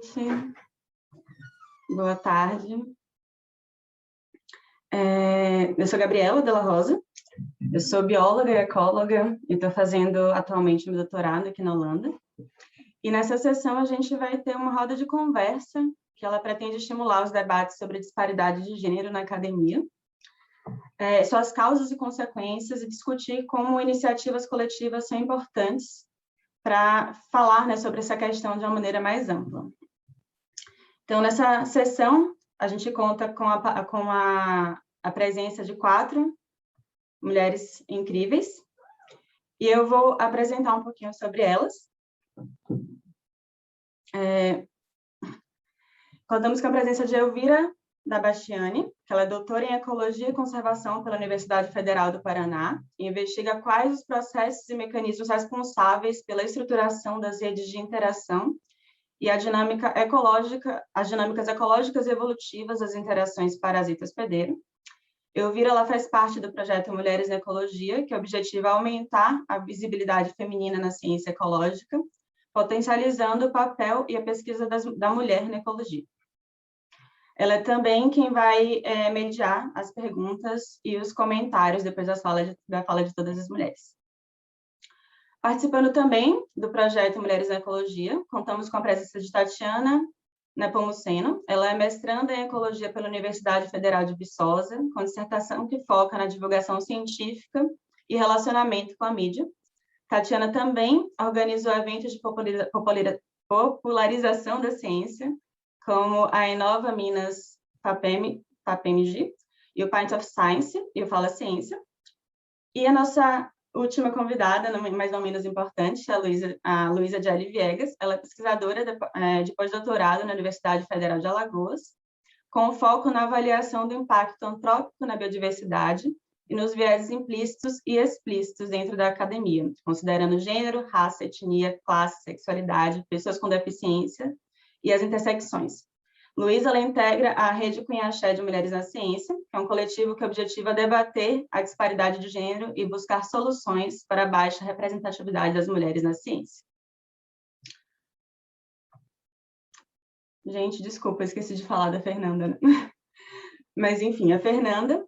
Sim. Boa tarde. Eu sou Gabriela Della Rosa, eu sou bióloga e ecóloga e estou fazendo atualmente meu doutorado aqui na Holanda. E nessa sessão a gente vai ter uma roda de conversa que ela pretende estimular os debates sobre disparidade de gênero na academia, suas causas e consequências, e discutir como iniciativas coletivas são importantes para falar, né, sobre essa questão de uma maneira mais ampla. Então, nessa sessão, a gente conta com a presença de 4 mulheres incríveis, e eu vou apresentar um pouquinho sobre elas. Contamos com a presença de Elvira Dabastiani, que ela é doutora em Ecologia e Conservação pela Universidade Federal do Paraná, e investiga quais os processos e mecanismos responsáveis pela estruturação das redes de interação e as dinâmicas ecológicas e evolutivas das interações parasita-hospedeiro. Elvira ela faz parte do projeto Mulheres na Ecologia, que objetiva aumentar a visibilidade feminina na ciência ecológica, potencializando o papel e a pesquisa da mulher na ecologia. Ela é também quem vai mediar as perguntas e os comentários depois da fala de todas as mulheres. Participando também do projeto Mulheres na Ecologia, contamos com a presença de Tatiana Nepomuceno. Ela é mestranda em Ecologia pela Universidade Federal de Viçosa, com dissertação que foca na divulgação científica e relacionamento com a mídia. Tatiana também organizou eventos de popularização da ciência, como a Inova Minas PAPMG e o Pint of Science, e o Fala Ciência. E a nossa última convidada, mais ou menos importante, a Luísa Gelli Viegas. Ela é pesquisadora de pós-doutorado na Universidade Federal de Alagoas, com foco na avaliação do impacto antrópico na biodiversidade e nos vieses implícitos e explícitos dentro da academia, considerando gênero, raça, etnia, classe, sexualidade, pessoas com deficiência e as intersecções. Luísa integra a Rede Cunhaxé de Mulheres na Ciência, que é um coletivo que objetiva debater a disparidade de gênero e buscar soluções para a baixa representatividade das mulheres na ciência. Gente, desculpa, esqueci de falar da Fernanda, né? Mas, enfim, a Fernanda,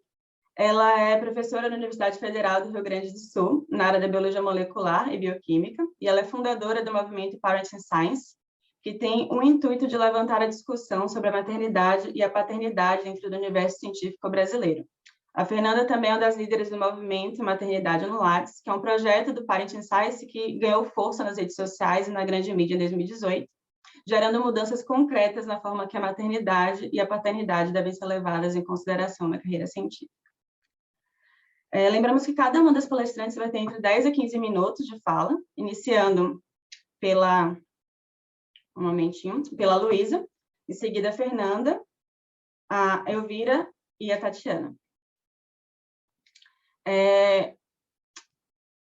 ela é professora na Universidade Federal do Rio Grande do Sul, na área da Biologia Molecular e Bioquímica, e ela é fundadora do movimento Parents in Science, que tem o intuito de levantar a discussão sobre a maternidade e a paternidade dentro do universo científico brasileiro. A Fernanda também é uma das líderes do movimento Maternidade no Lattes, que é um projeto do Parent Science que ganhou força nas redes sociais e na grande mídia em 2018, gerando mudanças concretas na forma que a maternidade e a paternidade devem ser levadas em consideração na carreira científica. Lembramos que cada uma das palestrantes vai ter entre 10 a 15 minutos de fala, iniciando pela Luísa, em seguida a Fernanda, a Elvira e a Tatiana.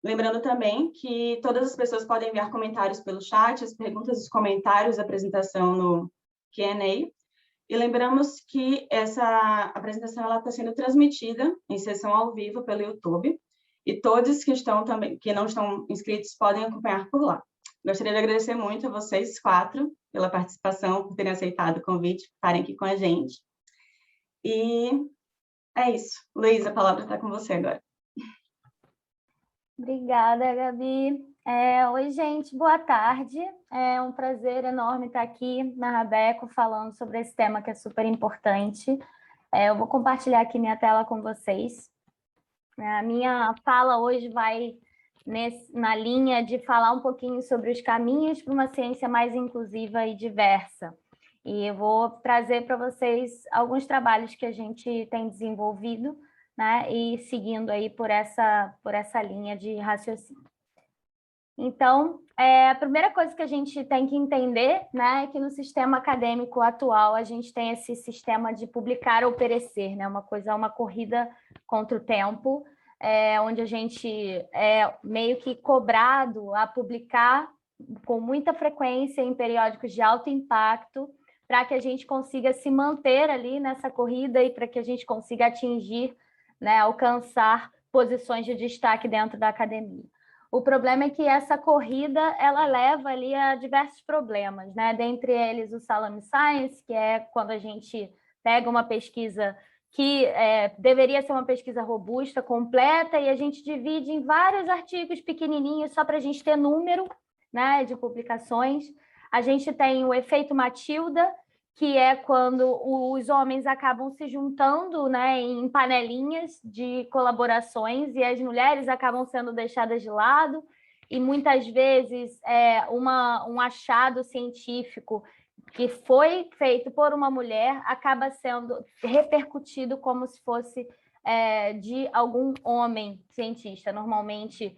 Lembrando também que todas as pessoas podem enviar comentários pelo chat, as perguntas e os comentários da apresentação no Q&A. E lembramos que essa apresentação está sendo transmitida em sessão ao vivo pelo YouTube, e todos que não estão inscritos podem acompanhar por lá. Gostaria de agradecer muito a vocês 4 pela participação, por terem aceitado o convite, por estarem aqui com a gente. E é isso. Luísa, a palavra está com você agora. Obrigada, Gabi. Oi, gente, boa tarde. É um prazer enorme estar aqui na Rabeco falando sobre esse tema que é super importante. Eu vou compartilhar aqui minha tela com vocês. A minha fala hoje vai na linha de falar um pouquinho sobre os caminhos para uma ciência mais inclusiva e diversa. E eu vou trazer para vocês alguns trabalhos que a gente tem desenvolvido, né, e seguindo aí por essa linha de raciocínio. Então, a primeira coisa que a gente tem que entender, né, é que no sistema acadêmico atual a gente tem esse sistema de publicar ou perecer, né, uma corrida contra o tempo, onde a gente é meio que cobrado a publicar com muita frequência em periódicos de alto impacto, para que a gente consiga se manter ali nessa corrida e para que a gente consiga atingir, né, alcançar posições de destaque dentro da academia. O problema é que essa corrida ela leva ali a diversos problemas, né? Dentre eles o salami science, que é quando a gente pega uma pesquisa que deveria ser uma pesquisa robusta, completa, e a gente divide em vários artigos pequenininhos só para a gente ter número, né, de publicações. A gente tem o efeito Matilda, que é quando os homens acabam se juntando, né, em panelinhas de colaborações e as mulheres acabam sendo deixadas de lado, e muitas vezes um achado científico que foi feito por uma mulher acaba sendo repercutido como se fosse de algum homem cientista, normalmente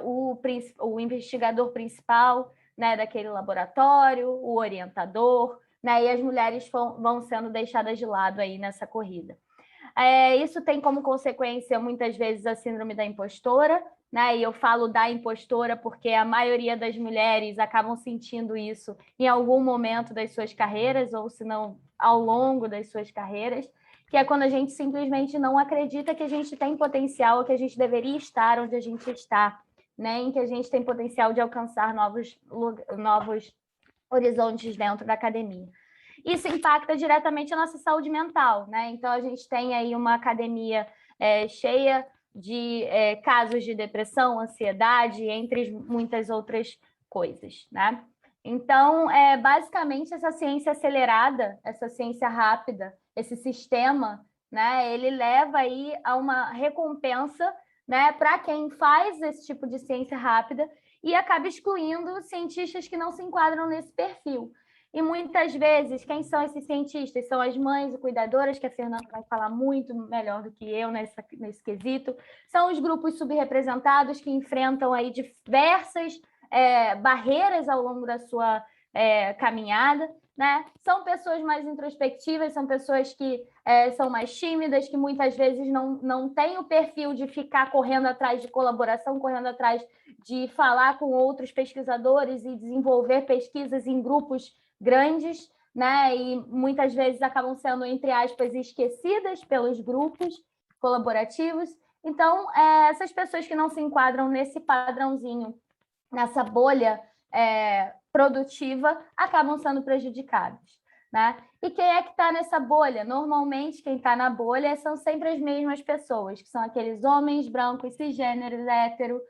o investigador principal, né, daquele laboratório, o orientador, né, e as mulheres vão sendo deixadas de lado aí nessa corrida. Isso tem como consequência, muitas vezes, a síndrome da impostora, né? E eu falo da impostora porque a maioria das mulheres acabam sentindo isso em algum momento das suas carreiras, ou se não, ao longo das suas carreiras, que é quando a gente simplesmente não acredita que a gente tem potencial, ou que a gente deveria estar onde a gente está, né? Em que a gente tem potencial de alcançar novos horizontes dentro da academia. Isso impacta diretamente a nossa saúde mental, né? Então, a gente tem aí uma academia cheia de casos de depressão, ansiedade, entre muitas outras coisas, né? Então, basicamente, essa ciência acelerada, essa ciência rápida, esse sistema, né, ele leva aí a uma recompensa, né, para quem faz esse tipo de ciência rápida e acaba excluindo cientistas que não se enquadram nesse perfil. E muitas vezes, quem são esses cientistas? São as mães e cuidadoras, que a Fernanda vai falar muito melhor do que eu nesse quesito. São os grupos subrepresentados que enfrentam aí diversas barreiras ao longo da sua caminhada, né? São pessoas mais introspectivas, são pessoas que são mais tímidas, que muitas vezes não têm o perfil de ficar correndo atrás de colaboração, correndo atrás de falar com outros pesquisadores e desenvolver pesquisas em grupos grandes, né? E muitas vezes acabam sendo, entre aspas, esquecidas pelos grupos colaborativos. Então, essas pessoas que não se enquadram nesse padrãozinho, nessa bolha produtiva, acabam sendo prejudicadas, né? E quem é que está nessa bolha? Normalmente, quem está na bolha são sempre as mesmas pessoas, que são aqueles homens brancos, cisgêneros, héteros,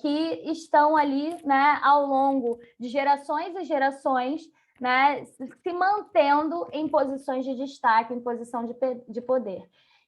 que estão ali, né, ao longo de gerações e gerações, né, se mantendo em posições de destaque, em posição de poder.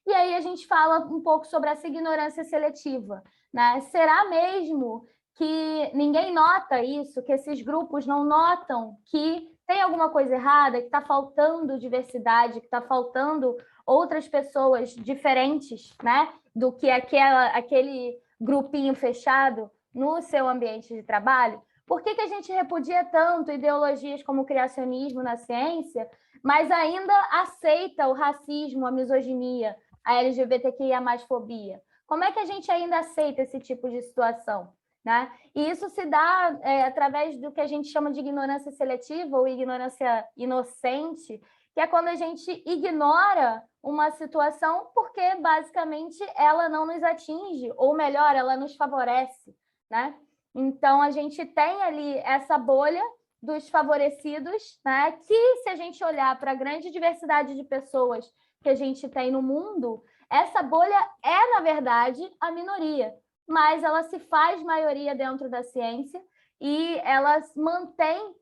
E aí a gente fala um pouco sobre essa ignorância seletiva, né? Será mesmo que ninguém nota isso, que esses grupos não notam que tem alguma coisa errada, que está faltando diversidade, que está faltando outras pessoas diferentes, né, do que aquele grupinho fechado no seu ambiente de trabalho? Por que a gente repudia tanto ideologias como o criacionismo na ciência, mas ainda aceita o racismo, a misoginia, a LGBTQIA+fobia? Como é que a gente ainda aceita esse tipo de situação, né? E isso se dá através do que a gente chama de ignorância seletiva ou ignorância inocente, que é quando a gente ignora uma situação porque, basicamente, ela não nos atinge, ou melhor, ela nos favorece, né? Então, a gente tem ali essa bolha dos favorecidos, né? Que, se a gente olhar para a grande diversidade de pessoas que a gente tem no mundo, essa bolha na verdade, a minoria, mas ela se faz maioria dentro da ciência e ela mantém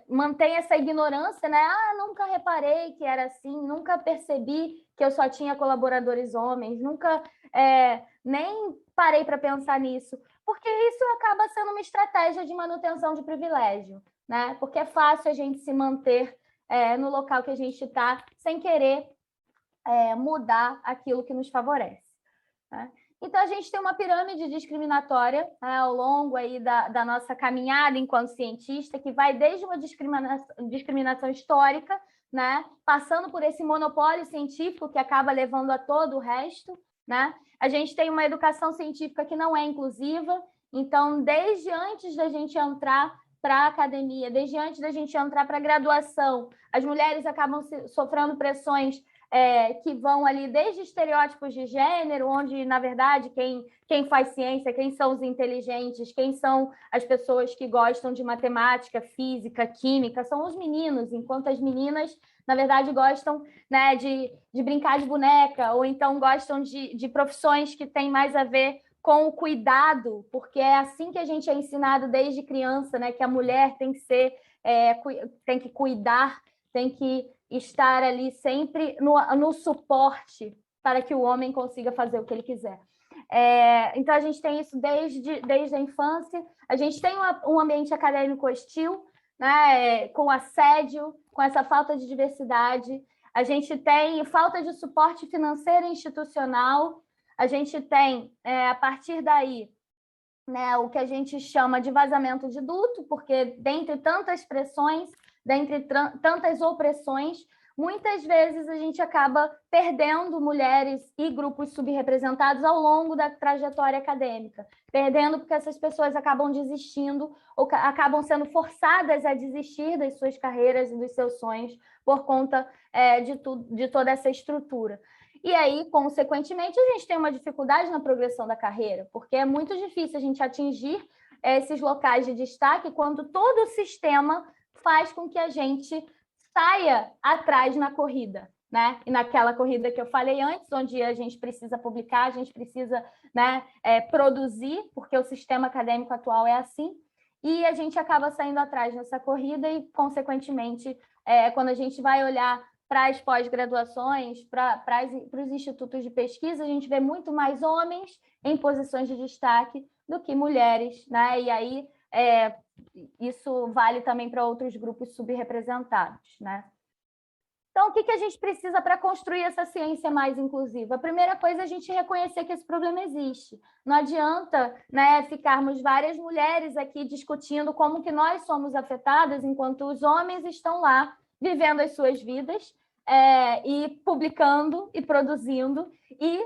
mantém essa ignorância, né? Nunca reparei que era assim, nunca percebi que eu só tinha colaboradores homens, nunca nem parei para pensar nisso, porque isso acaba sendo uma estratégia de manutenção de privilégio, né? Porque é fácil a gente se manter no local que a gente está sem querer mudar aquilo que nos favorece, né? Então, a gente tem uma pirâmide discriminatória, né, ao longo aí da nossa caminhada enquanto cientista, que vai desde uma discriminação histórica, né, passando por esse monopólio científico que acaba levando a todo o resto, né? A gente tem uma educação científica que não é inclusiva, então, desde antes da gente entrar para a academia, desde antes da gente entrar para a graduação, as mulheres acabam sofrendo pressões que vão ali desde estereótipos de gênero, onde, na verdade, quem faz ciência, quem são os inteligentes, quem são as pessoas que gostam de matemática, física, química, são os meninos, enquanto as meninas, na verdade, gostam, né, de brincar de boneca, ou então gostam de profissões que têm mais a ver com o cuidado, porque é assim que a gente é ensinado desde criança, né, que a mulher tem que ser, tem que cuidar, tem que estar ali sempre no suporte para que o homem consiga fazer o que ele quiser. Então, a gente tem isso desde a infância. A gente tem um ambiente acadêmico hostil, né, com assédio, com essa falta de diversidade. A gente tem falta de suporte financeiro e institucional. A gente tem, a partir daí, né, o que a gente chama de vazamento de duto, porque dentre tantas pressões, dentre tantas opressões, muitas vezes a gente acaba perdendo mulheres e grupos subrepresentados ao longo da trajetória acadêmica, perdendo porque essas pessoas acabam desistindo ou acabam sendo forçadas a desistir das suas carreiras e dos seus sonhos por conta de toda essa estrutura. E aí, consequentemente, a gente tem uma dificuldade na progressão da carreira, porque é muito difícil a gente atingir esses locais de destaque quando todo o sistema faz com que a gente saia atrás na corrida, né? E naquela corrida que eu falei antes, onde a gente precisa publicar, a gente precisa, né, produzir, porque o sistema acadêmico atual é assim, e a gente acaba saindo atrás nessa corrida e, consequentemente, quando a gente vai olhar para as pós-graduações, para os institutos de pesquisa, a gente vê muito mais homens em posições de destaque do que mulheres, né? E aí isso vale também para outros grupos subrepresentados, né? Então, o que a gente precisa para construir essa ciência mais inclusiva? A primeira coisa é a gente reconhecer que esse problema existe. Não adianta, né, ficarmos várias mulheres aqui discutindo como que nós somos afetadas enquanto os homens estão lá vivendo as suas vidas e publicando e produzindo e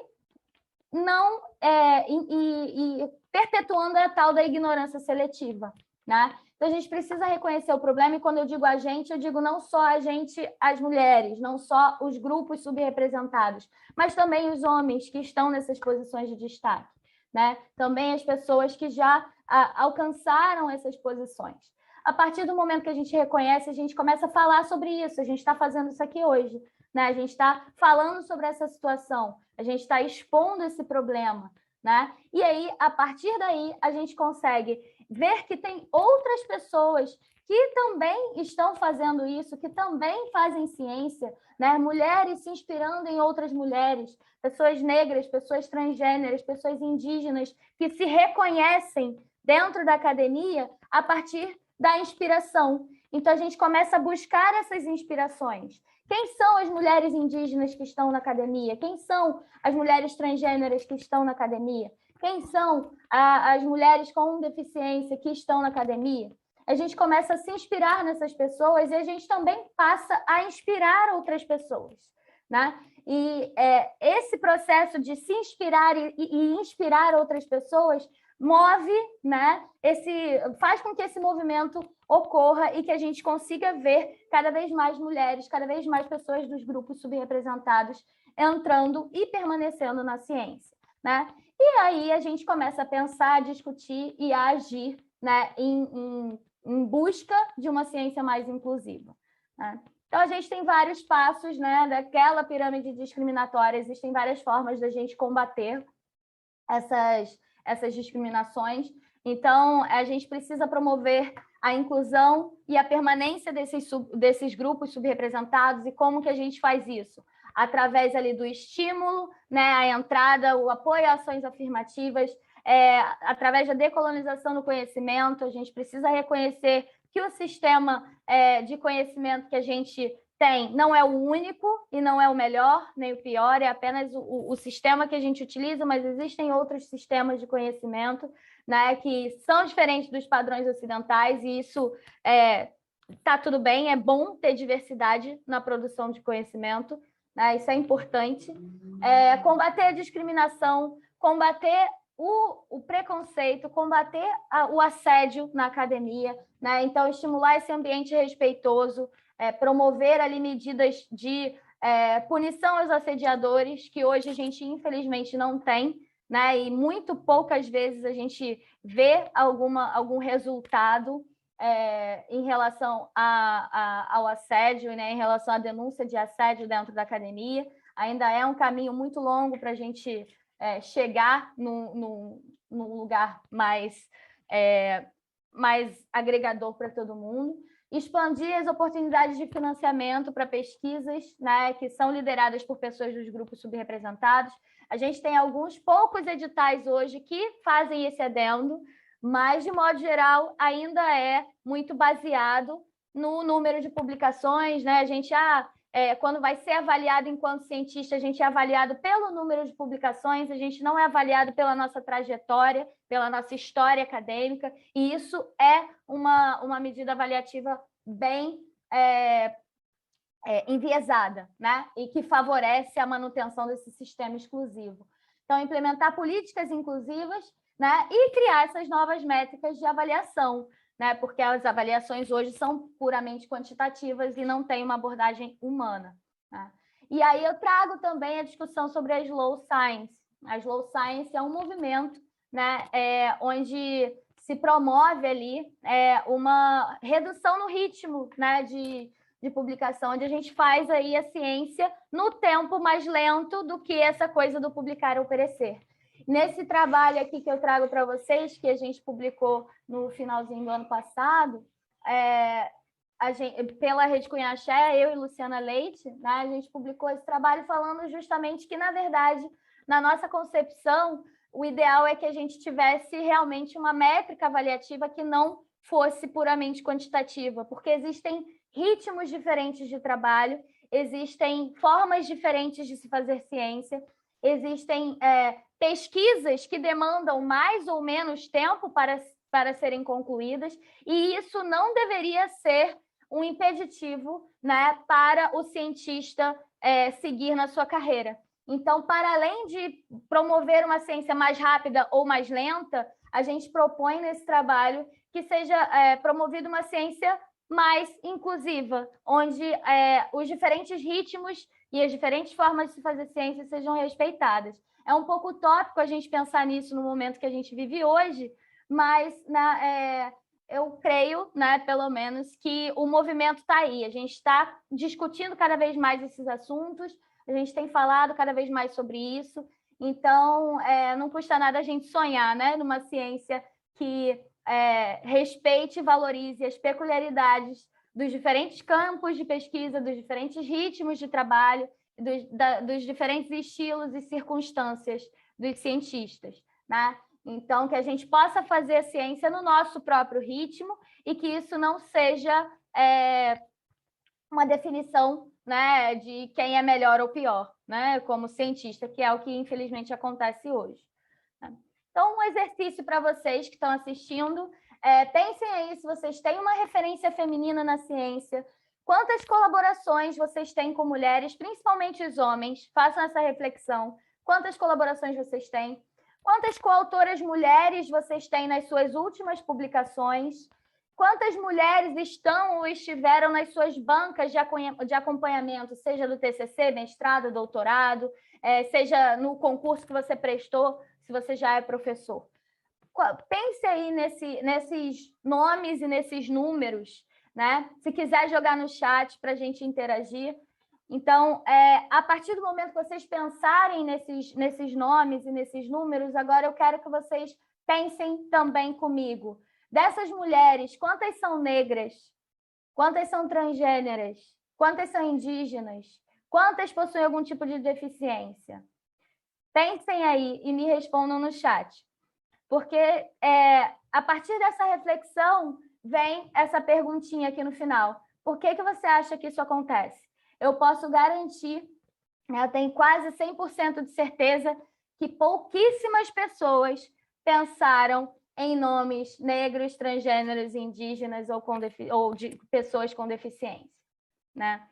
não e perpetuando a tal da ignorância seletiva, né? Então, a gente precisa reconhecer o problema, e quando eu digo a gente, eu digo não só a gente, as mulheres, não só os grupos subrepresentados, mas também os homens que estão nessas posições de destaque, né? Também as pessoas que já alcançaram essas posições. A partir do momento que a gente reconhece, a gente começa a falar sobre isso, a gente está fazendo isso aqui hoje, né? A gente está falando sobre essa situação, a gente está expondo esse problema, né? E aí, a partir daí, a gente consegue ver que tem outras pessoas que também estão fazendo isso, que também fazem ciência, né? Mulheres se inspirando em outras mulheres, pessoas negras, pessoas transgêneras, pessoas indígenas, que se reconhecem dentro da academia a partir da inspiração. Então, a gente começa a buscar essas inspirações. Quem são as mulheres indígenas que estão na academia? Quem são as mulheres transgêneras que estão na academia? Quem são as mulheres com deficiência que estão na academia? A gente começa a se inspirar nessas pessoas e a gente também passa a inspirar outras pessoas, né? E esse processo de se inspirar e inspirar outras pessoas move, né? Faz com que esse movimento ocorra e que a gente consiga ver cada vez mais mulheres, cada vez mais pessoas dos grupos subrepresentados entrando e permanecendo na ciência, né? E aí a gente começa a pensar, a discutir e a agir, né, em busca de uma ciência mais inclusiva, né? Então, a gente tem vários passos, né, daquela pirâmide discriminatória, existem várias formas da gente combater essas discriminações. Então, a gente precisa promover a inclusão e a permanência desses grupos subrepresentados. E como que a gente faz isso? Através ali do estímulo, né, a entrada, o apoio a ações afirmativas, através da decolonização do conhecimento. A gente precisa reconhecer que o sistema de conhecimento que a gente tem não é o único e não é o melhor nem o pior, é apenas o sistema que a gente utiliza, mas existem outros sistemas de conhecimento, né, que são diferentes dos padrões ocidentais, e isso está tudo bem, é bom ter diversidade na produção de conhecimento, né, isso é importante. Combater a discriminação, combater o preconceito, combater o assédio na academia, né? Então, estimular esse ambiente respeitoso, promover ali medidas de punição aos assediadores, que hoje a gente, infelizmente, não tem, né? E muito poucas vezes a gente vê algum resultado em relação ao assédio, né? Em relação à denúncia de assédio dentro da academia. Ainda é um caminho muito longo para a gente chegar num lugar mais agregador para todo mundo. Expandir as oportunidades de financiamento para pesquisas, né, que são lideradas por pessoas dos grupos subrepresentados. A gente tem alguns poucos editais hoje que fazem esse adendo, mas, de modo geral, ainda é muito baseado no número de publicações, né? A gente, quando vai ser avaliado enquanto cientista, a gente é avaliado pelo número de publicações, a gente não é avaliado pela nossa trajetória, pela nossa história acadêmica, e isso é uma medida avaliativa bem enviesada, né? E que favorece a manutenção desse sistema exclusivo. Então, implementar políticas inclusivas, né? E criar essas novas métricas de avaliação, né? Porque as avaliações hoje são puramente quantitativas e não têm uma abordagem humana, né? E aí eu trago também a discussão sobre a Slow Science. A Slow Science é um movimento, né? Onde se promove ali uma redução no ritmo, né? de publicação, onde a gente faz aí a ciência no tempo mais lento do que essa coisa do publicar ou perecer. Nesse trabalho aqui que eu trago para vocês, que a gente publicou no finalzinho do ano passado, pela Rede Cunha Axé, eu e Luciana Leite, né, a gente publicou esse trabalho falando justamente que, na verdade, na nossa concepção, o ideal é que a gente tivesse realmente uma métrica avaliativa que não fosse puramente quantitativa, porque existem ritmos diferentes de trabalho, existem formas diferentes de se fazer ciência, existem pesquisas que demandam mais ou menos tempo para serem concluídas, e isso não deveria ser um impeditivo, né, para o cientista seguir na sua carreira. Então, para além de promover uma ciência mais rápida ou mais lenta, a gente propõe nesse trabalho que seja promovida uma ciência mais inclusiva, onde os diferentes ritmos e as diferentes formas de se fazer ciência sejam respeitadas. É um pouco utópico a gente pensar nisso no momento que a gente vive hoje, mas eu creio, né, pelo menos, que o movimento está aí. A gente está discutindo cada vez mais esses assuntos, a gente tem falado cada vez mais sobre isso, então não custa nada a gente sonhar, né, numa ciência que respeite e valorize as peculiaridades dos diferentes campos de pesquisa, dos diferentes ritmos de trabalho, dos diferentes estilos e circunstâncias dos cientistas, né? Então, que a gente possa fazer a ciência no nosso próprio ritmo e que isso não seja uma definição, né, de quem é melhor ou pior, né, como cientista, que é o que infelizmente acontece hoje. Então, um exercício para vocês que estão assistindo, pensem aí se vocês têm uma referência feminina na ciência, quantas colaborações vocês têm com mulheres, principalmente os homens, façam essa reflexão, quantas colaborações vocês têm, quantas coautoras mulheres vocês têm nas suas últimas publicações, quantas mulheres estão ou estiveram nas suas bancas de acompanhamento, seja do TCC, mestrado, doutorado, seja no concurso que você prestou, se você já é professor. Pense aí nesses nomes e nesses números, né? Se quiser jogar no chat para a gente interagir. Então, a partir do momento que vocês pensarem nesses nomes e nesses números, agora eu quero que vocês pensem também comigo. Dessas mulheres, quantas são negras? Quantas são transgêneras? Quantas são indígenas? Quantas possuem algum tipo de deficiência? Pensem aí e me respondam no chat. Porque a partir dessa reflexão vem essa perguntinha aqui no final. Por que você acha que isso acontece? Eu posso garantir, eu tenho quase 100% de certeza que pouquíssimas pessoas pensaram em nomes negros, transgêneros, indígenas ou de pessoas com deficiência, né?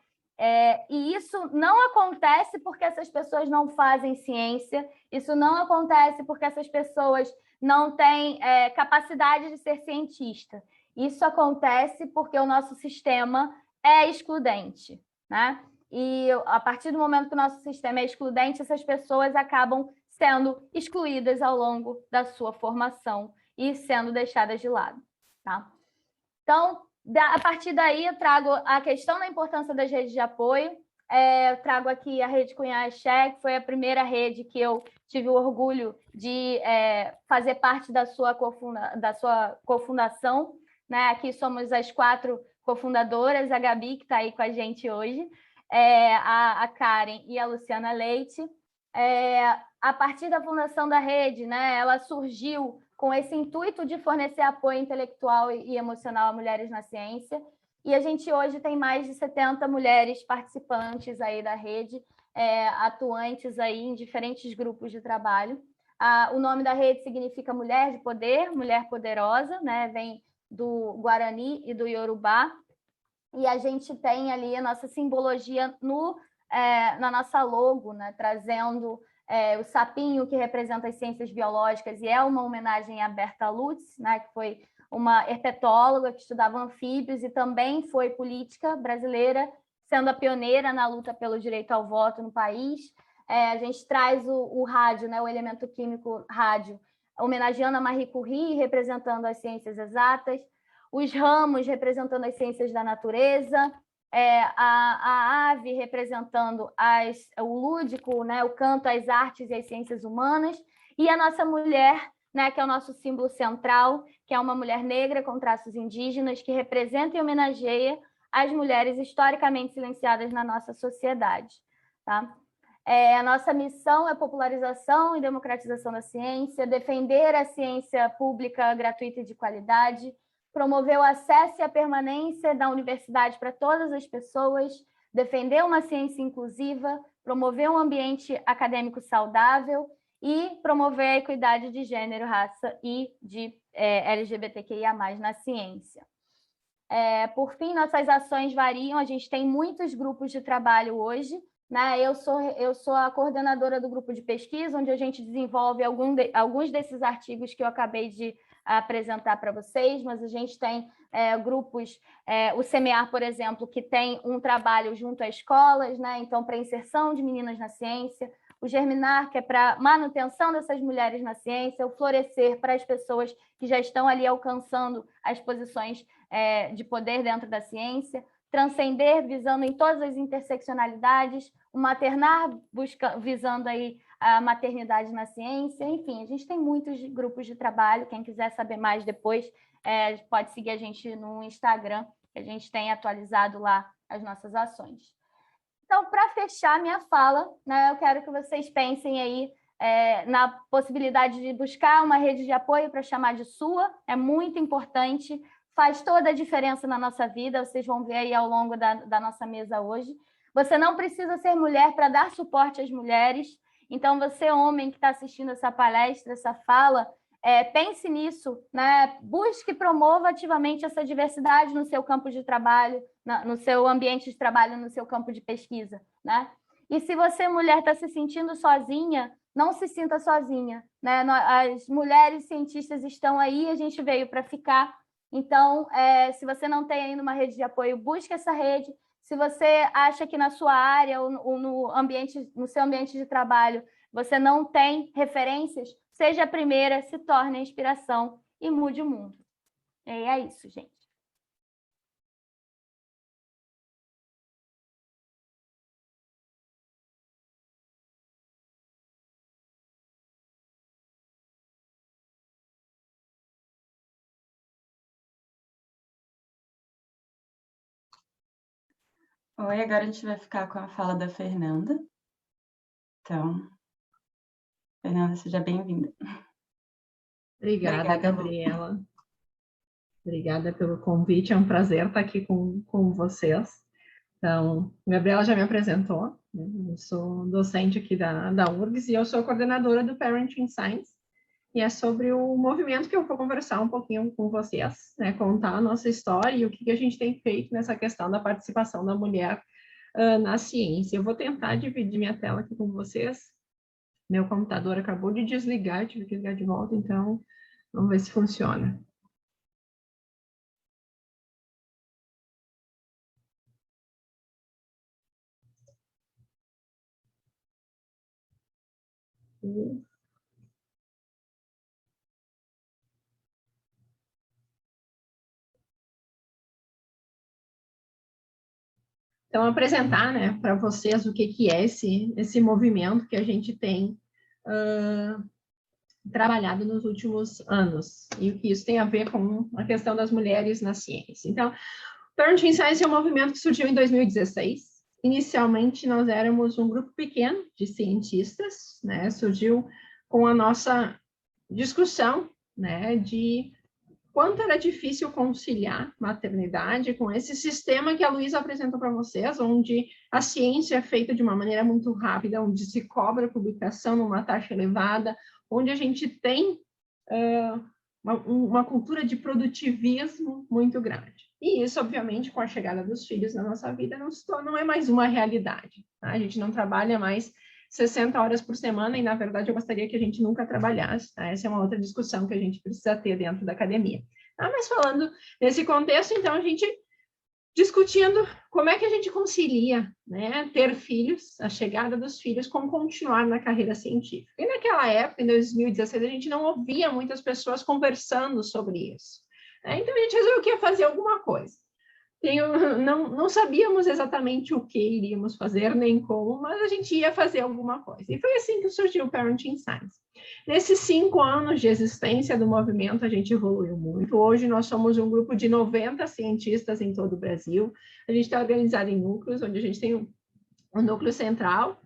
E isso não acontece porque essas pessoas não fazem ciência, isso não acontece porque essas pessoas não têm capacidade de ser cientista. Isso acontece porque o nosso sistema é excludente, né? e a partir do momento que o nosso sistema é excludente, essas pessoas acabam sendo excluídas ao longo da sua formação e sendo deixadas de lado, tá? Então, a partir daí, eu trago a questão da importância das redes de apoio. Eu trago aqui a Rede Cunha Axé, que foi a primeira rede que eu tive o orgulho de fazer parte da sua cofundação, né? Aqui somos as 4 cofundadoras, a Gabi, que está aí com a gente hoje, a Karen e a Luciana Leite. A partir da fundação da rede, né, ela surgiu com esse intuito de fornecer apoio intelectual e emocional a mulheres na ciência, e a gente hoje tem mais de 70 mulheres participantes aí da rede, atuantes aí em diferentes grupos de trabalho. O nome da rede significa mulher de poder, mulher poderosa, né, vem do Guarani e do Iorubá, e a gente tem ali a nossa simbologia na nossa logo, né, trazendo o sapinho, que representa as ciências biológicas, e é uma homenagem a Berta Lutz, né, que foi uma herpetóloga que estudava anfíbios e também foi política brasileira, sendo a pioneira na luta pelo direito ao voto no país. A gente traz o rádio, né, o elemento químico rádio, homenageando a Marie Curie, representando as ciências exatas, os ramos representando as ciências da natureza, a ave representando o lúdico, né, o canto, as artes e as ciências humanas, e a nossa mulher, né, que é o nosso símbolo central, que é uma mulher negra com traços indígenas, que representa e homenageia as mulheres historicamente silenciadas na nossa sociedade. Tá? A nossa missão é popularização e democratização da ciência, defender a ciência pública gratuita e de qualidade, promover o acesso e a permanência da universidade para todas as pessoas, defender uma ciência inclusiva, promover um ambiente acadêmico saudável e promover a equidade de gênero, raça e de LGBTQIA+, na ciência. Por fim, nossas ações variam, a gente tem muitos grupos de trabalho hoje, né? Eu sou a coordenadora do grupo de pesquisa, onde a gente desenvolve alguns desses artigos que eu acabei de apresentar para vocês, mas a gente tem grupos, o SEMEAR, por exemplo, que tem um trabalho junto a escolas, né? Então, para inserção de meninas na ciência, o Germinar, que é para manutenção dessas mulheres na ciência, o Florescer, para as pessoas que já estão ali alcançando as posições de poder dentro da ciência, Transcender, visando em todas as interseccionalidades, o Maternar, visando aí a maternidade na ciência, enfim, a gente tem muitos grupos de trabalho, quem quiser saber mais depois pode seguir a gente no Instagram, que a gente tem atualizado lá as nossas ações. Então, para fechar minha fala, né, eu quero que vocês pensem aí na possibilidade de buscar uma rede de apoio para chamar de sua, é muito importante, faz toda a diferença na nossa vida, vocês vão ver aí ao longo da nossa mesa hoje. Você não precisa ser mulher para dar suporte às mulheres, então você, homem que está assistindo essa palestra, essa fala, pense nisso, né? Busque e promova ativamente essa diversidade no seu campo de trabalho, no seu ambiente de trabalho, no seu campo de pesquisa, né? E se você, mulher, está se sentindo sozinha, não se sinta sozinha, né? As mulheres cientistas estão aí, a gente veio para ficar. Então, se você não tem ainda uma rede de apoio, busque essa rede. Se você acha que na sua área ou no seu ambiente de trabalho você não tem referências, seja a primeira, se torne a inspiração e mude o mundo. E é isso, gente. Oi, agora a gente vai ficar com a fala da Fernanda. Então, Fernanda, seja bem-vinda. Obrigada, Gabriela. Obrigada pelo convite, é um prazer estar aqui com vocês. Então, a Gabriela já me apresentou, né? Eu sou docente aqui da URGS e eu sou coordenadora do Parenting Science, e é sobre o movimento que eu vou conversar um pouquinho com vocês, né? Contar a nossa história e o que a gente tem feito nessa questão da participação da mulher na ciência. Eu vou tentar dividir minha tela aqui com vocês. Meu computador acabou de desligar, eu tive que ligar de volta, então vamos ver se funciona. Então, apresentar, né, para vocês o que é esse movimento que a gente tem trabalhado nos últimos anos e o que isso tem a ver com a questão das mulheres na ciência. Então, Parenting Science é um movimento que surgiu em 2016. Inicialmente, nós éramos um grupo pequeno de cientistas, né, surgiu com a nossa discussão, né, de quanto era difícil conciliar maternidade com esse sistema que a Luísa apresentou para vocês, onde a ciência é feita de uma maneira muito rápida, onde se cobra publicação numa taxa elevada, onde a gente tem uma cultura de produtivismo muito grande. E isso, obviamente, com a chegada dos filhos na nossa vida, não é mais uma realidade. Tá? A gente não trabalha mais 60 horas por semana, e, na verdade, eu gostaria que a gente nunca trabalhasse. Tá? Essa é uma outra discussão que a gente precisa ter dentro da academia. Tá? Mas falando nesse contexto, então, a gente discutindo como é que a gente concilia, né, ter filhos, a chegada dos filhos, com continuar na carreira científica. E naquela época, em 2016, a gente não ouvia muitas pessoas conversando sobre isso. Né? Então, a gente resolveu que ia fazer alguma coisa. Não sabíamos exatamente o que iríamos fazer, nem como, mas a gente ia fazer alguma coisa. E foi assim que surgiu o Parenting Science. Nesses 5 anos de existência do movimento, a gente evoluiu muito. Hoje, nós somos um grupo de 90 cientistas em todo o Brasil. A gente está organizado em núcleos, onde a gente tem um núcleo central,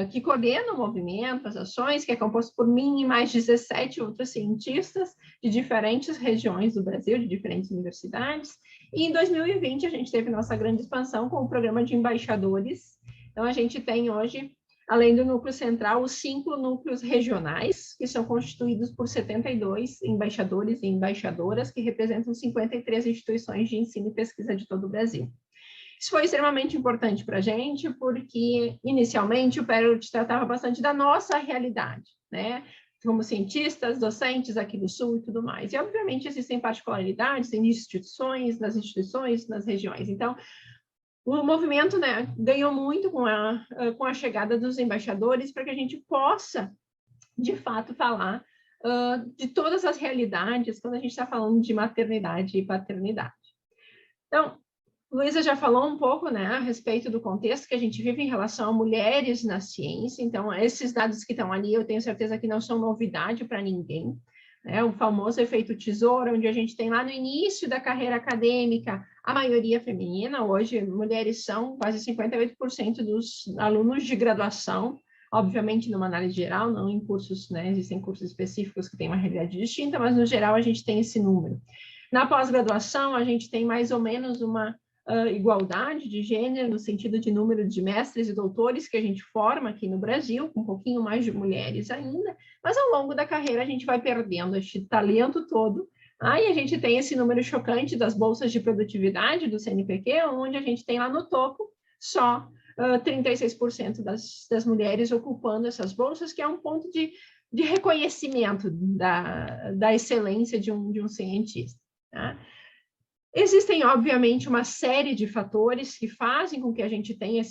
que coordena o movimento, as ações, que é composto por mim e mais 17 outros cientistas de diferentes regiões do Brasil, de diferentes universidades. E em 2020, a gente teve nossa grande expansão com o programa de embaixadores. Então, a gente tem hoje, além do núcleo central, os 5 núcleos regionais, que são constituídos por 72 embaixadores e embaixadoras, que representam 53 instituições de ensino e pesquisa de todo o Brasil. Isso foi extremamente importante para a gente, porque, inicialmente, o Parent tratava bastante da nossa realidade, né? Como cientistas, docentes aqui do Sul e tudo mais. E, obviamente, existem particularidades em instituições, nas regiões. Então, o movimento, né, ganhou muito com a chegada dos embaixadores para que a gente possa, de fato, falar de todas as realidades quando a gente está falando de maternidade e paternidade. Então, Luísa já falou um pouco, né, a respeito do contexto que a gente vive em relação a mulheres na ciência. Então, esses dados que estão ali, eu tenho certeza que não são novidade para ninguém. Né? O famoso efeito tesoura, onde a gente tem lá no início da carreira acadêmica a maioria feminina. Hoje, mulheres são quase 58% dos alunos de graduação, obviamente numa análise geral, não em cursos, né, existem cursos específicos que têm uma realidade distinta, mas no geral a gente tem esse número. Na pós-graduação, a gente tem mais ou menos uma igualdade de gênero, no sentido de número de mestres e doutores que a gente forma aqui no Brasil, com um pouquinho mais de mulheres ainda, mas ao longo da carreira a gente vai perdendo este talento todo. Aí a gente tem esse número chocante das bolsas de produtividade do CNPq, onde a gente tem lá no topo só 36% das mulheres ocupando essas bolsas, que é um ponto de reconhecimento da excelência de um cientista. Tá? Existem, obviamente, uma série de fatores que fazem com que a gente tenha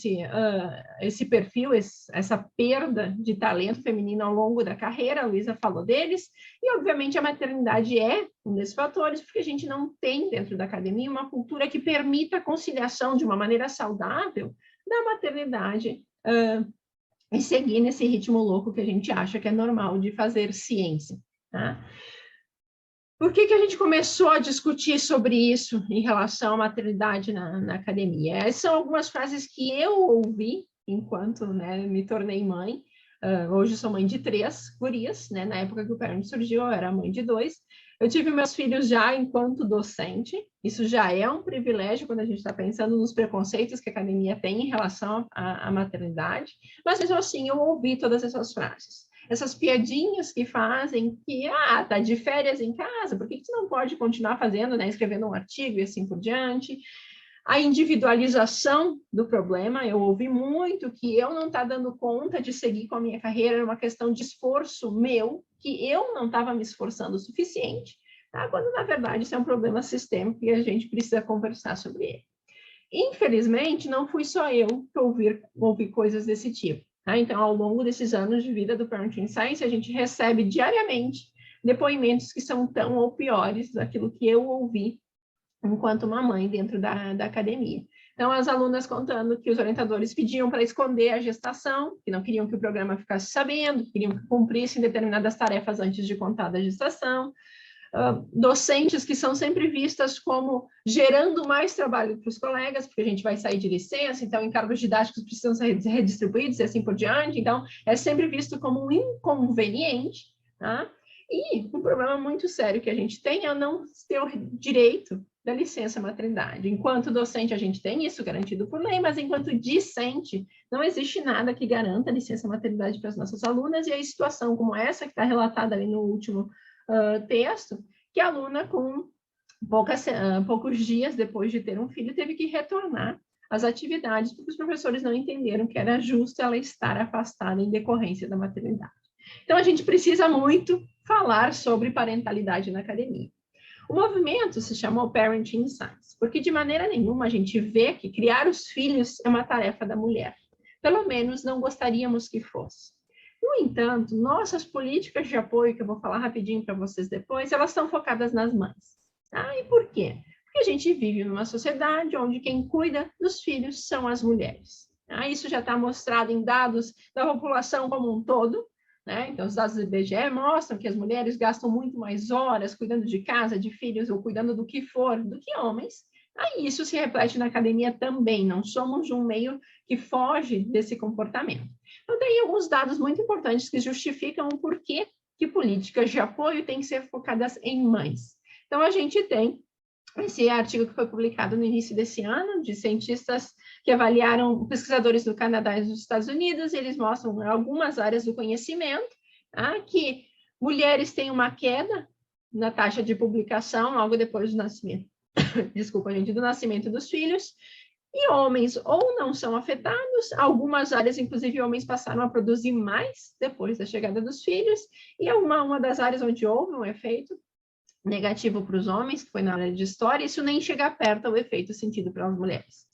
esse perfil, essa perda de talento feminino ao longo da carreira. A Luísa falou deles. E, obviamente, a maternidade é um desses fatores, porque a gente não tem, dentro da academia, uma cultura que permita a conciliação de uma maneira saudável da maternidade e seguir nesse ritmo louco que a gente acha que é normal de fazer ciência. Tá? Por que a gente começou a discutir sobre isso em relação à maternidade na academia? Essas são algumas frases que eu ouvi enquanto, né, me tornei mãe. Hoje sou mãe de 3 gurias, né? Na época que o Parent surgiu, eu era mãe de 2. Eu tive meus filhos já enquanto docente. Isso já é um privilégio quando a gente está pensando nos preconceitos que a academia tem em relação à maternidade. Mas, mesmo assim, eu ouvi todas essas frases. Essas piadinhas que fazem que, tá de férias em casa, por que você não pode continuar fazendo, né, escrevendo um artigo e assim por diante? A individualização do problema, eu ouvi muito que eu não estava dando conta de seguir com a minha carreira, era uma questão de esforço meu, que eu não estava me esforçando o suficiente, tá? Quando, na verdade, isso é um problema sistêmico e a gente precisa conversar sobre ele. Infelizmente, não fui só eu que ouvi coisas desse tipo. Tá? Então, ao longo desses anos de vida do Parenting Science, a gente recebe diariamente depoimentos que são tão ou piores daquilo que eu ouvi enquanto uma mãe dentro da academia. Então, as alunas contando que os orientadores pediam para esconder a gestação, que não queriam que o programa ficasse sabendo, que queriam que cumprissem determinadas tarefas antes de contar da gestação. Docentes que são sempre vistas como gerando mais trabalho para os colegas, porque a gente vai sair de licença, então encargos didáticos precisam ser redistribuídos e assim por diante. Então, é sempre visto como um inconveniente, tá? E um problema muito sério que a gente tem é não ter o direito da licença maternidade. Enquanto docente, a gente tem isso garantido por lei, mas enquanto discente, não existe nada que garanta a licença maternidade para as nossas alunas, e a situação como essa, que está relatada ali no último texto, que a aluna, com poucos dias depois de ter um filho, teve que retornar às atividades, porque os professores não entenderam que era justo ela estar afastada em decorrência da maternidade. Então, a gente precisa muito falar sobre parentalidade na academia. O movimento se chamou Parenting Science, porque de maneira nenhuma a gente vê que criar os filhos é uma tarefa da mulher. Pelo menos não gostaríamos que fosse. No entanto, nossas políticas de apoio, que eu vou falar rapidinho para vocês depois, elas estão focadas nas mães. Ah, e por quê? Porque a gente vive numa sociedade onde quem cuida dos filhos são as mulheres. Isso já está mostrado em dados da população como um todo, né? Então, os dados do IBGE mostram que as mulheres gastam muito mais horas cuidando de casa, de filhos, ou cuidando do que for, do que homens. Isso se reflete na academia também, não somos um meio que foge desse comportamento. Então, tem alguns dados muito importantes que justificam o porquê que políticas de apoio têm que ser focadas em mães. Então, a gente tem esse artigo que foi publicado no início desse ano, de cientistas que avaliaram pesquisadores do Canadá e dos Estados Unidos, e eles mostram algumas áreas do conhecimento, que mulheres têm uma queda na taxa de publicação logo depois do nascimento, desculpa, gente, do nascimento dos filhos, e homens ou não são afetados, algumas áreas, inclusive homens, passaram a produzir mais depois da chegada dos filhos, e uma das áreas onde houve um efeito negativo para os homens, que foi na área de história, isso nem chega perto ao efeito sentido para as mulheres.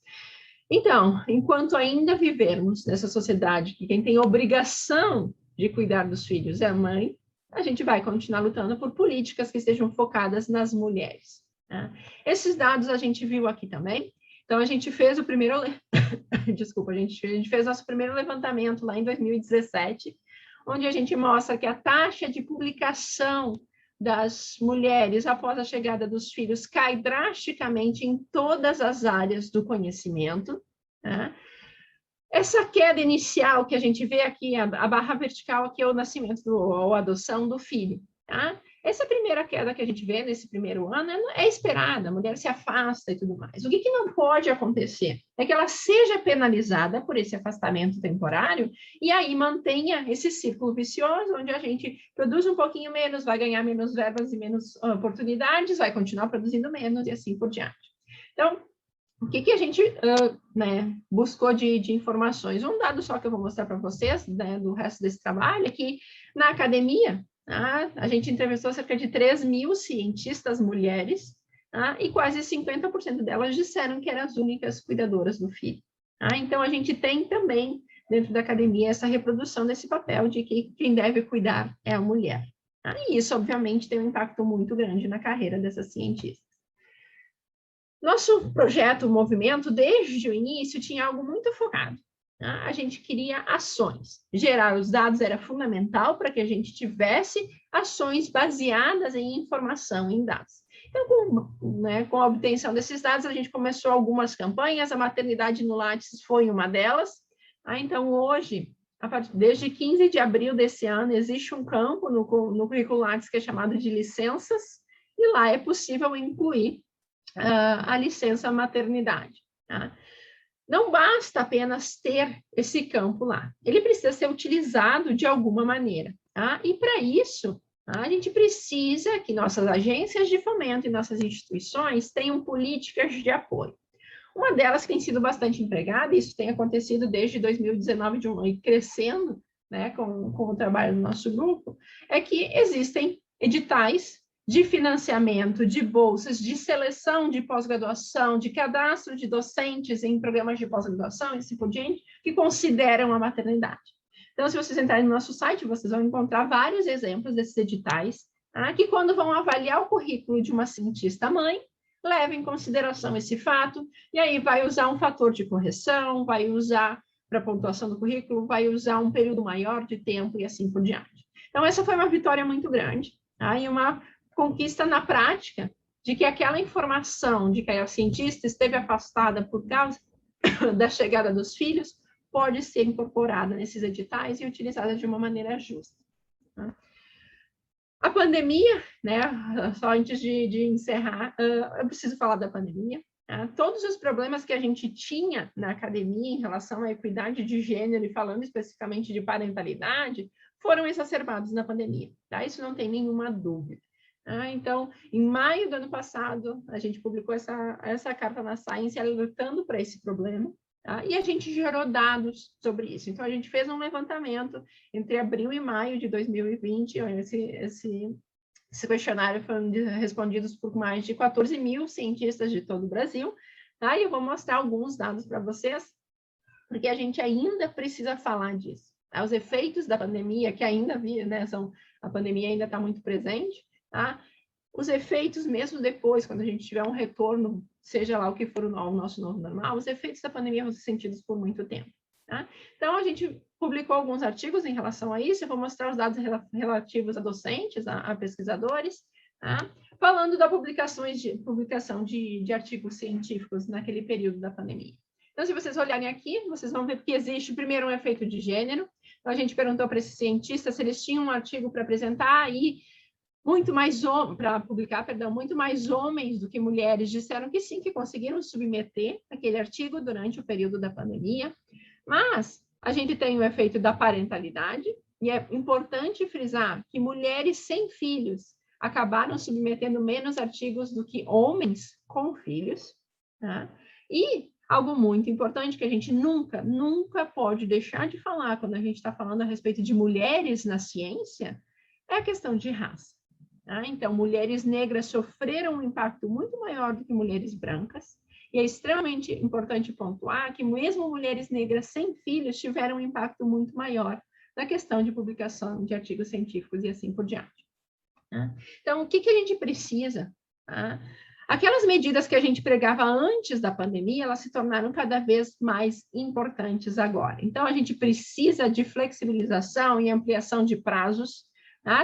Então, enquanto ainda vivermos nessa sociedade que quem tem obrigação de cuidar dos filhos é a mãe, a gente vai continuar lutando por políticas que estejam focadas nas mulheres. Né? Esses dados a gente viu aqui também. Então, a gente fez o primeiro... Desculpa, a gente fez nosso primeiro levantamento lá em 2017, onde a gente mostra que a taxa de publicação das mulheres após a chegada dos filhos cai drasticamente em todas as áreas do conhecimento. Né? Essa queda inicial que a gente vê aqui, a barra vertical aqui é o nascimento ou a adoção do filho. Tá? Essa primeira queda que a gente vê nesse primeiro ano é esperada, a mulher se afasta e tudo mais. O que não pode acontecer é que ela seja penalizada por esse afastamento temporário e aí mantenha esse círculo vicioso, onde a gente produz um pouquinho menos, vai ganhar menos verbas e menos oportunidades, vai continuar produzindo menos e assim por diante. Então, o que a gente buscou de informações? Um dado só que eu vou mostrar para vocês, né, do resto desse trabalho, é que na academia, a gente entrevistou cerca de 3.000 cientistas mulheres, e quase 50% delas disseram que eram as únicas cuidadoras do filho. Então, a gente tem também, dentro da academia, essa reprodução desse papel de que quem deve cuidar é a mulher. E isso, obviamente, tem um impacto muito grande na carreira dessas cientistas. Nosso projeto, o movimento, desde o início, tinha algo muito focado. A gente queria ações. Gerar os dados era fundamental para que a gente tivesse ações baseadas em informação, em dados. Então, com a obtenção desses dados, a gente começou algumas campanhas, a maternidade no Lattes foi uma delas. Então, hoje, desde 15 de abril desse ano, existe um campo no currículo Lattes que é chamado de licenças, e lá é possível incluir a licença maternidade. Tá? Não basta apenas ter esse campo lá, ele precisa ser utilizado de alguma maneira. Tá? E para isso, a gente precisa que nossas agências de fomento e nossas instituições tenham políticas de apoio. Uma delas que tem sido bastante empregada, e isso tem acontecido desde 2019, crescendo, né, com o trabalho do nosso grupo, é que existem editais de financiamento, de bolsas, de seleção de pós-graduação, de cadastro de docentes em programas de pós-graduação e assim por diante, que consideram a maternidade. Então, se vocês entrarem no nosso site, vocês vão encontrar vários exemplos desses editais, tá? Que quando vão avaliar o currículo de uma cientista-mãe, leva em consideração esse fato, e aí vai usar um fator de correção, vai usar para pontuação do currículo, vai usar um período maior de tempo e assim por diante. Então, essa foi uma vitória muito grande, tá? E uma conquista na prática de que aquela informação de que a cientista esteve afastada por causa da chegada dos filhos pode ser incorporada nesses editais e utilizada de uma maneira justa. Tá? A pandemia, né, só antes de encerrar, eu preciso falar da pandemia. Tá? Todos os problemas que a gente tinha na academia em relação à equidade de gênero e falando especificamente de parentalidade, foram exacerbados na pandemia. Tá? Isso não tem nenhuma dúvida. Então, em maio do ano passado, a gente publicou essa carta na Science alertando para esse problema, tá? E a gente gerou dados sobre isso. Então, a gente fez um levantamento entre abril e maio de 2020, esse questionário foi respondido por mais de 14 mil cientistas de todo o Brasil, tá? E eu vou mostrar alguns dados para vocês, porque a gente ainda precisa falar disso. Tá? Os efeitos da pandemia, que ainda né, a pandemia ainda está muito presente, tá? Os efeitos, mesmo depois, quando a gente tiver um retorno, seja lá o que for o nosso novo normal, os efeitos da pandemia vão ser sentidos por muito tempo. Tá? Então, a gente publicou alguns artigos em relação a isso, eu vou mostrar os dados relativos a docentes, a pesquisadores, tá? Falando da publicação de artigos científicos naquele período da pandemia. Então, se vocês olharem aqui, vocês vão ver que existe, primeiro, um efeito de gênero. Então, a gente perguntou para esses cientistas se eles tinham um artigo para apresentar e muito mais homens do que mulheres disseram que sim, que conseguiram submeter aquele artigo durante o período da pandemia. Mas a gente tem o efeito da parentalidade, e é importante frisar que mulheres sem filhos acabaram submetendo menos artigos do que homens com filhos. Tá? E algo muito importante que a gente nunca pode deixar de falar quando a gente está falando a respeito de mulheres na ciência, é a questão de raça. Tá? Então, mulheres negras sofreram um impacto muito maior do que mulheres brancas, e é extremamente importante pontuar que mesmo mulheres negras sem filhos tiveram um impacto muito maior na questão de publicação de artigos científicos e assim por diante. Tá? Então, o que a gente precisa? Tá? Aquelas medidas que a gente pregava antes da pandemia, elas se tornaram cada vez mais importantes agora. Então, a gente precisa de flexibilização e ampliação de prazos.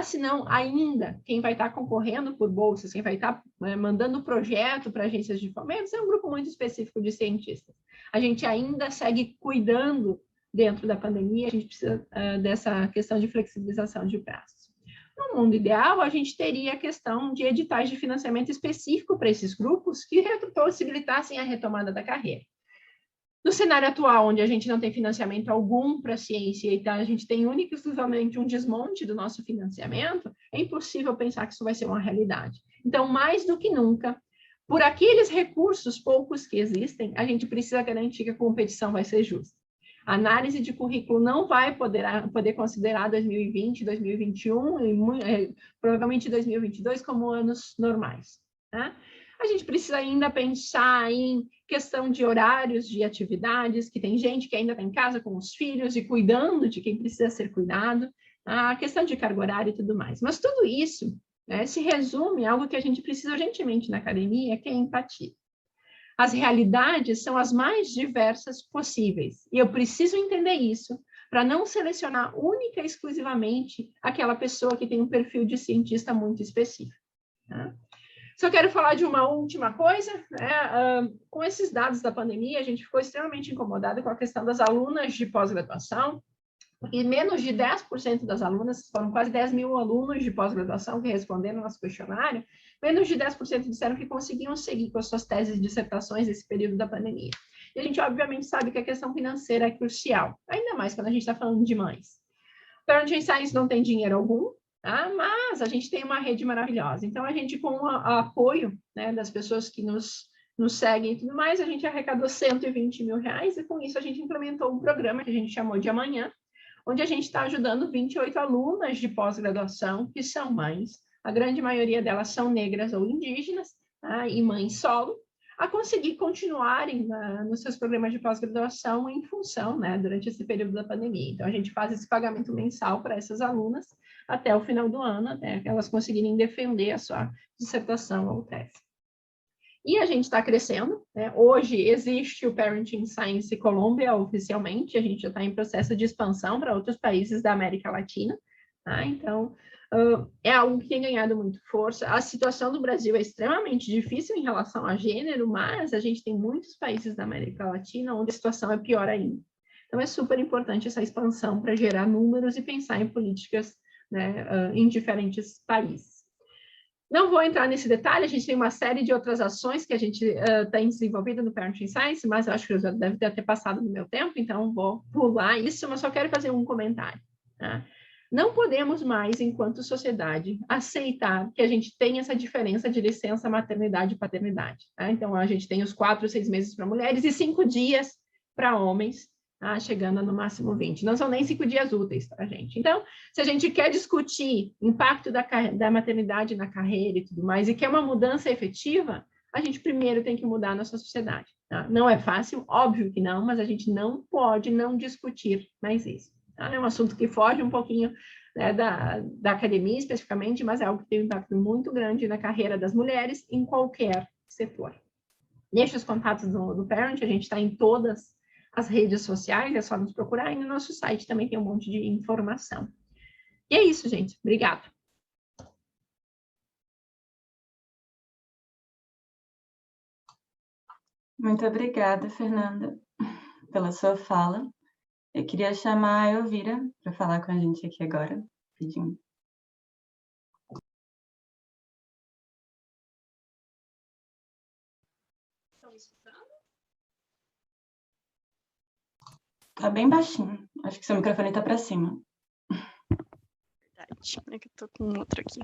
Senão, ainda, quem vai estar concorrendo por bolsas, quem vai estar mandando projeto para agências de fomento, é um grupo muito específico de cientistas. A gente ainda segue cuidando dentro da pandemia, a gente precisa dessa questão de flexibilização de prazos. No mundo ideal, a gente teria a questão de editais de financiamento específico para esses grupos que possibilitassem a retomada da carreira. No cenário atual, onde a gente não tem financiamento algum para a ciência, então a gente tem única e exclusivamente um desmonte do nosso financiamento, é impossível pensar que isso vai ser uma realidade. Então, mais do que nunca, por aqueles recursos poucos que existem, a gente precisa garantir que a competição vai ser justa. A análise de currículo não vai poder considerar 2020, 2021 e provavelmente 2022 como anos normais. Tá? A gente precisa ainda pensar em questão de horários de atividades, que tem gente que ainda está em casa com os filhos e cuidando de quem precisa ser cuidado, a questão de carga horária e tudo mais. Mas tudo isso, né, se resume a algo que a gente precisa urgentemente na academia, que é empatia. As realidades são as mais diversas possíveis, e eu preciso entender isso para não selecionar única e exclusivamente aquela pessoa que tem um perfil de cientista muito específico. Tá? Só quero falar de uma última coisa, né? Com esses dados da pandemia, a gente ficou extremamente incomodada com a questão das alunas de pós-graduação, e menos de 10% das alunas, foram quase 10 mil alunos de pós-graduação que responderam ao nosso questionário, menos de 10% disseram que conseguiam seguir com as suas teses e dissertações nesse período da pandemia. E a gente, obviamente, sabe que a questão financeira é crucial, ainda mais quando a gente está falando de mães. O Parenting Science não tem dinheiro algum, tá? Mas a gente tem uma rede maravilhosa. Então, a gente, com o apoio, né, das pessoas que nos seguem e tudo mais, a gente arrecadou R$120 mil, e com isso a gente implementou um programa que a gente chamou de Amanhã, onde a gente está ajudando 28 alunas de pós-graduação que são mães. A grande maioria delas são negras ou indígenas, tá? E mães solo, a conseguir continuarem nos seus programas de pós-graduação em função, né, durante esse período da pandemia. Então, a gente faz esse pagamento mensal para essas alunas até o final do ano, até elas conseguirem defender a sua dissertação ou tese. E a gente está crescendo, né? Hoje existe o Parenting Science Colômbia oficialmente, a gente já está em processo de expansão para outros países da América Latina, tá? Então, é algo que tem ganhado muito força. A situação do Brasil é extremamente difícil em relação a gênero, mas a gente tem muitos países da América Latina onde a situação é pior ainda. Então, é super importante essa expansão para gerar números e pensar em políticas, né, em diferentes países. Não vou entrar nesse detalhe, a gente tem uma série de outras ações que a gente tem desenvolvido no Parenting Science, mas eu acho que eu já deve ter passado do meu tempo, então vou pular isso, mas só quero fazer um comentário, tá? Não podemos mais, enquanto sociedade, aceitar que a gente tenha essa diferença de licença maternidade e paternidade, tá? Então, a gente tem os 4 ou 6 meses para mulheres e 5 dias para homens, tá? Chegando a no máximo 20. Não são nem 5 dias úteis para a gente. Então, se a gente quer discutir impacto da maternidade na carreira e tudo mais, e quer uma mudança efetiva, a gente primeiro tem que mudar a nossa sociedade, tá? Não é fácil, óbvio que não, mas a gente não pode não discutir mais isso. Tá? É um assunto que foge um pouquinho, né, da academia especificamente, mas é algo que tem um impacto muito grande na carreira das mulheres em qualquer setor. Deixa os contatos do Parent, a gente está em todas as redes sociais, é só nos procurar, e no nosso site também tem um monte de informação. E é isso, gente. Obrigada. Muito obrigada, Fernanda, pela sua fala. Eu queria chamar a Elvira para falar com a gente aqui agora, pedindo. Estão me escutando? Tá bem baixinho. Acho que seu microfone está para cima. Verdade. É que eu tô com outro aqui.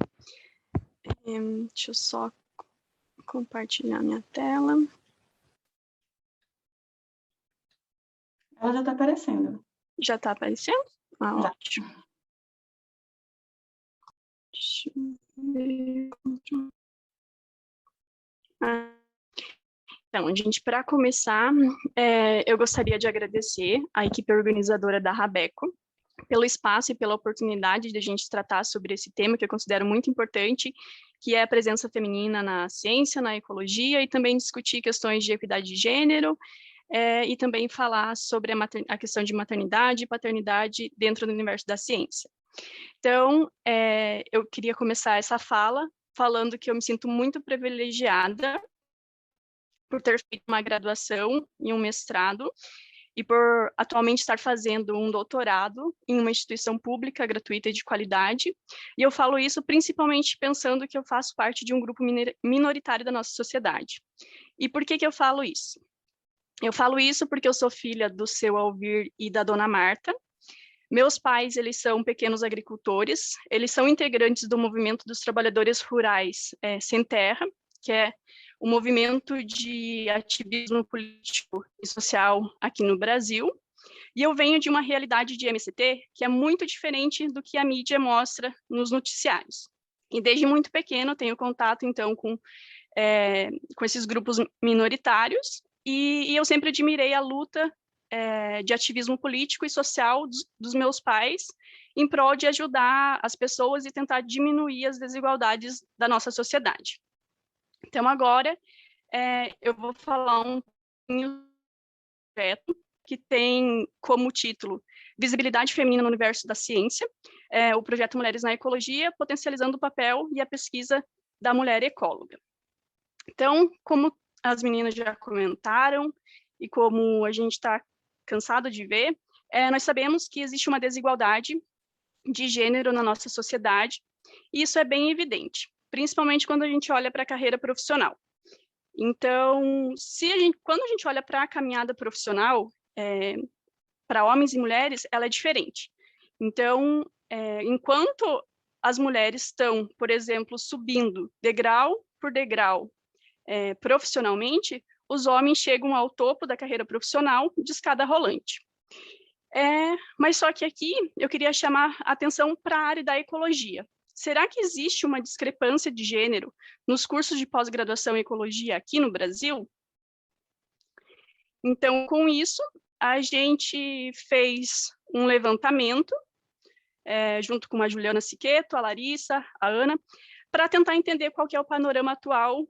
Deixa eu só compartilhar minha tela. Ela já está aparecendo. Já está aparecendo? Ah, Já. ótimo. Deixa eu ver. Então, gente, para começar, eu gostaria de agradecer à equipe organizadora da Rabeco pelo espaço e pela oportunidade de a gente tratar sobre esse tema que eu considero muito importante, que é a presença feminina na ciência, na ecologia, e também discutir questões de equidade de gênero, e também falar sobre a questão de maternidade e paternidade dentro do universo da ciência. Então, eu queria começar essa fala falando que eu me sinto muito privilegiada por ter feito uma graduação e um mestrado, e por atualmente estar fazendo um doutorado em uma instituição pública, gratuita e de qualidade. E eu falo isso principalmente pensando que eu faço parte de um grupo minoritário da nossa sociedade. E por que eu falo isso? Eu falo isso porque eu sou filha do seu Alvir e da dona Marta. Meus pais, eles são pequenos agricultores, eles são integrantes do movimento dos trabalhadores rurais sem terra, que é o movimento de ativismo político e social aqui no Brasil, e eu venho de uma realidade de MST que é muito diferente do que a mídia mostra nos noticiários. E desde muito pequeno tenho contato, então, com esses grupos minoritários, e eu sempre admirei a luta de ativismo político e social dos meus pais em prol de ajudar as pessoas e tentar diminuir as desigualdades da nossa sociedade. Então, agora, eu vou falar um pouquinho do projeto que tem como título Visibilidade Feminina no Universo da Ciência, o projeto Mulheres na Ecologia, potencializando o papel e a pesquisa da mulher ecóloga. Então, como as meninas já comentaram, e como a gente está cansado de ver, nós sabemos que existe uma desigualdade de gênero na nossa sociedade, e isso é bem evidente, principalmente quando a gente olha para a carreira profissional. Então, quando a gente olha para a caminhada profissional, para homens e mulheres, ela é diferente. Então, enquanto as mulheres estão, por exemplo, subindo degrau por degrau profissionalmente, os homens chegam ao topo da carreira profissional de escada rolante. Mas só que aqui eu queria chamar a atenção para a área da ecologia. Será que existe uma discrepância de gênero nos cursos de pós-graduação em ecologia aqui no Brasil? Então, com isso, a gente fez um levantamento, junto com a Juliana Siqueto, a Larissa, a Ana, para tentar entender qual que é o panorama atual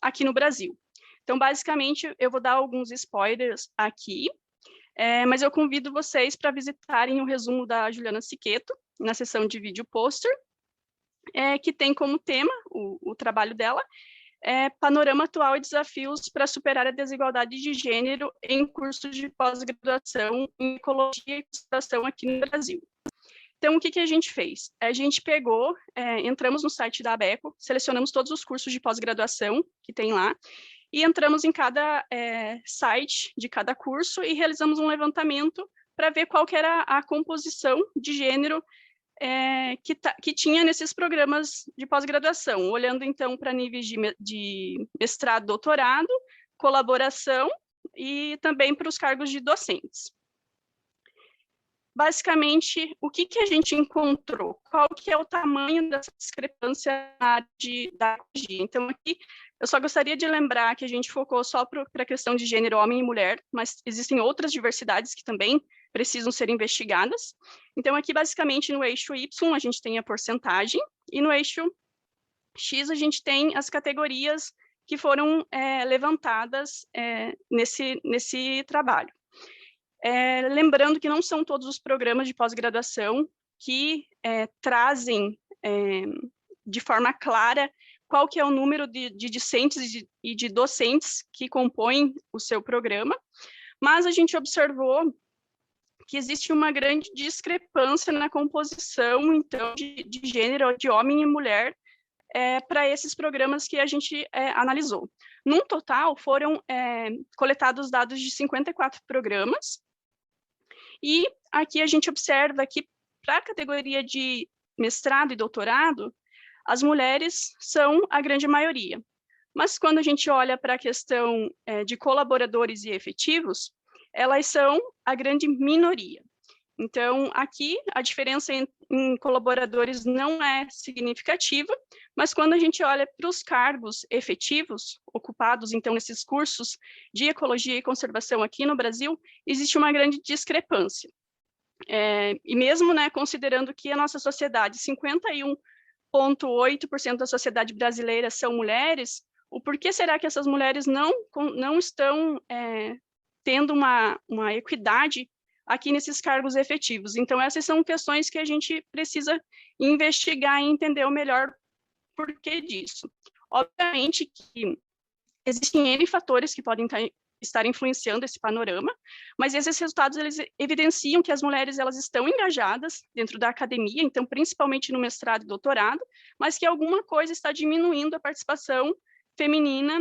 aqui no Brasil. Então, basicamente, eu vou dar alguns spoilers aqui, mas eu convido vocês para visitarem o resumo da Juliana Siqueto, na seção de vídeo pôster, que tem como tema o trabalho dela, panorama atual e desafios para superar a desigualdade de gênero em cursos de pós-graduação em ecologia e conservação aqui no Brasil. Então, o que a gente fez? A gente pegou, entramos no site da ABECO, selecionamos todos os cursos de pós-graduação que tem lá, e entramos em cada site de cada curso e realizamos um levantamento para ver qual que era a composição de gênero que tinha nesses programas de pós-graduação, olhando, então, para níveis de mestrado, doutorado, colaboração e também para os cargos de docentes. Basicamente, o que a gente encontrou? Qual que é o tamanho dessa discrepância na área da ecologia? Então, aqui, eu só gostaria de lembrar que a gente focou só para a questão de gênero homem e mulher, mas existem outras diversidades que também precisam ser investigadas. Então, aqui, basicamente, no eixo Y, a gente tem a porcentagem, e no eixo X, a gente tem as categorias que foram levantadas nesse trabalho. Lembrando que não são todos os programas de pós-graduação que trazem de forma clara qual que é o número de discentes e de docentes que compõem o seu programa, mas a gente observou que existe uma grande discrepância na composição, então, de gênero, de homem e mulher, para esses programas que a gente analisou. Num total, foram coletados dados de 54 programas, e aqui a gente observa que, para a categoria de mestrado e doutorado, as mulheres são a grande maioria. Mas quando a gente olha para a questão de colaboradores e efetivos, elas são a grande minoria. Então, aqui, a diferença em colaboradores não é significativa, mas quando a gente olha para os cargos efetivos ocupados, então, nesses cursos de ecologia e conservação aqui no Brasil, existe uma grande discrepância. E mesmo, considerando que a nossa sociedade, 51,8% da sociedade brasileira são mulheres, o porquê será que essas mulheres não estão tendo uma equidade aqui nesses cargos efetivos? Então, essas são questões que a gente precisa investigar e entender o melhor porquê disso. Obviamente que existem N fatores que podem estar influenciando esse panorama, mas esses resultados, eles evidenciam que as mulheres, elas estão engajadas dentro da academia, então, principalmente no mestrado e doutorado, mas que alguma coisa está diminuindo a participação feminina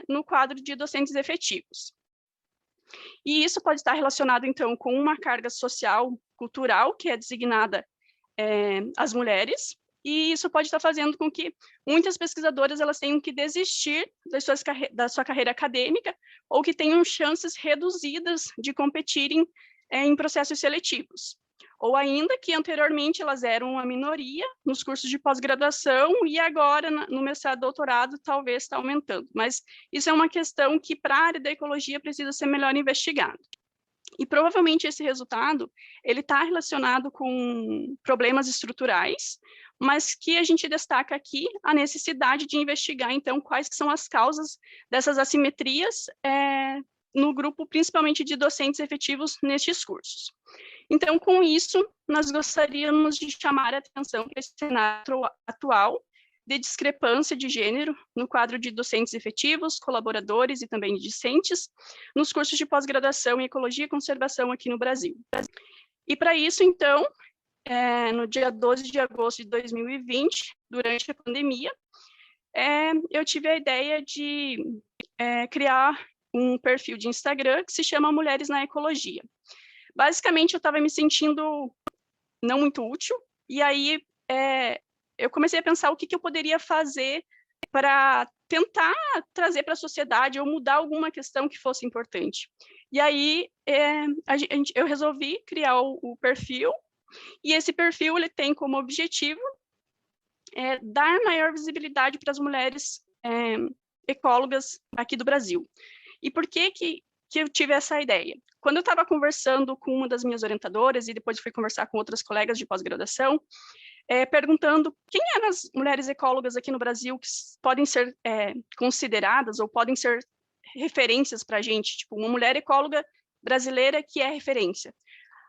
no quadro de docentes efetivos. E isso pode estar relacionado, então, com uma carga social, cultural, que é designada às mulheres, e isso pode estar fazendo com que muitas pesquisadoras elas tenham que desistir da sua carreira acadêmica, ou que tenham chances reduzidas de competirem em processos seletivos. Ou ainda que anteriormente elas eram uma minoria nos cursos de pós-graduação e agora no mestrado e doutorado talvez está aumentando. Mas isso é uma questão que para a área da ecologia precisa ser melhor investigado. E provavelmente esse resultado ele está relacionado com problemas estruturais, mas que a gente destaca aqui a necessidade de investigar, então, quais que são as causas dessas assimetrias no grupo, principalmente de docentes efetivos nestes cursos. Então, com isso, nós gostaríamos de chamar a atenção para esse cenário atual de discrepância de gênero no quadro de docentes efetivos, colaboradores e também discentes nos cursos de pós-graduação em Ecologia e Conservação aqui no Brasil. E para isso, então, no dia 12 de agosto de 2020, durante a pandemia, eu tive a ideia de criar um perfil de Instagram que se chama Mulheres na Ecologia. Basicamente, eu estava me sentindo não muito útil, e aí eu comecei a pensar o que eu poderia fazer para tentar trazer para a sociedade ou mudar alguma questão que fosse importante. E aí eu resolvi criar o perfil, e esse perfil ele tem como objetivo dar maior visibilidade para as mulheres ecólogas aqui do Brasil. E por que que eu tive essa ideia? Quando eu estava conversando com uma das minhas orientadoras, e depois fui conversar com outras colegas de pós-graduação, perguntando quem eram as mulheres ecólogas aqui no Brasil que podem ser consideradas ou podem ser referências para a gente, tipo, uma mulher ecóloga brasileira que é referência.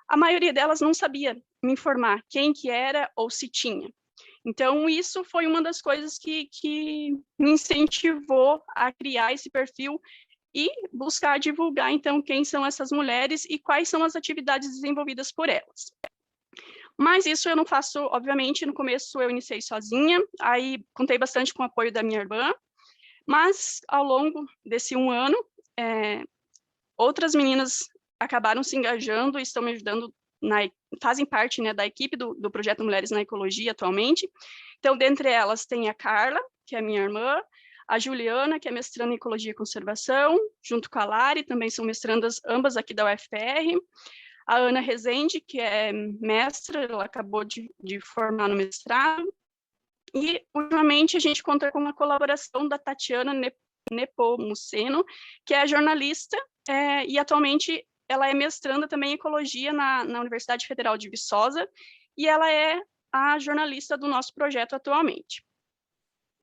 A maioria delas não sabia me informar quem que era ou se tinha. Então, isso foi uma das coisas que me incentivou a criar esse perfil e buscar divulgar, então, quem são essas mulheres e quais são as atividades desenvolvidas por elas. Mas isso eu não faço, obviamente, no começo eu iniciei sozinha, aí contei bastante com o apoio da minha irmã, mas ao longo desse 1 ano, outras meninas acabaram se engajando e estão me ajudando, fazem parte, né, da equipe do Projeto Mulheres na Ecologia atualmente. Então, dentre elas tem a Carla, que é minha irmã, a Juliana, que é mestranda em Ecologia e Conservação, junto com a Lari, também são mestrandas ambas aqui da UFPR, a Ana Rezende, que é mestra, ela acabou de formar no mestrado, e, ultimamente, a gente conta com a colaboração da Tatiana Nepomuceno, que é jornalista, e atualmente ela é mestranda também em Ecologia na Universidade Federal de Viçosa, e ela é a jornalista do nosso projeto atualmente.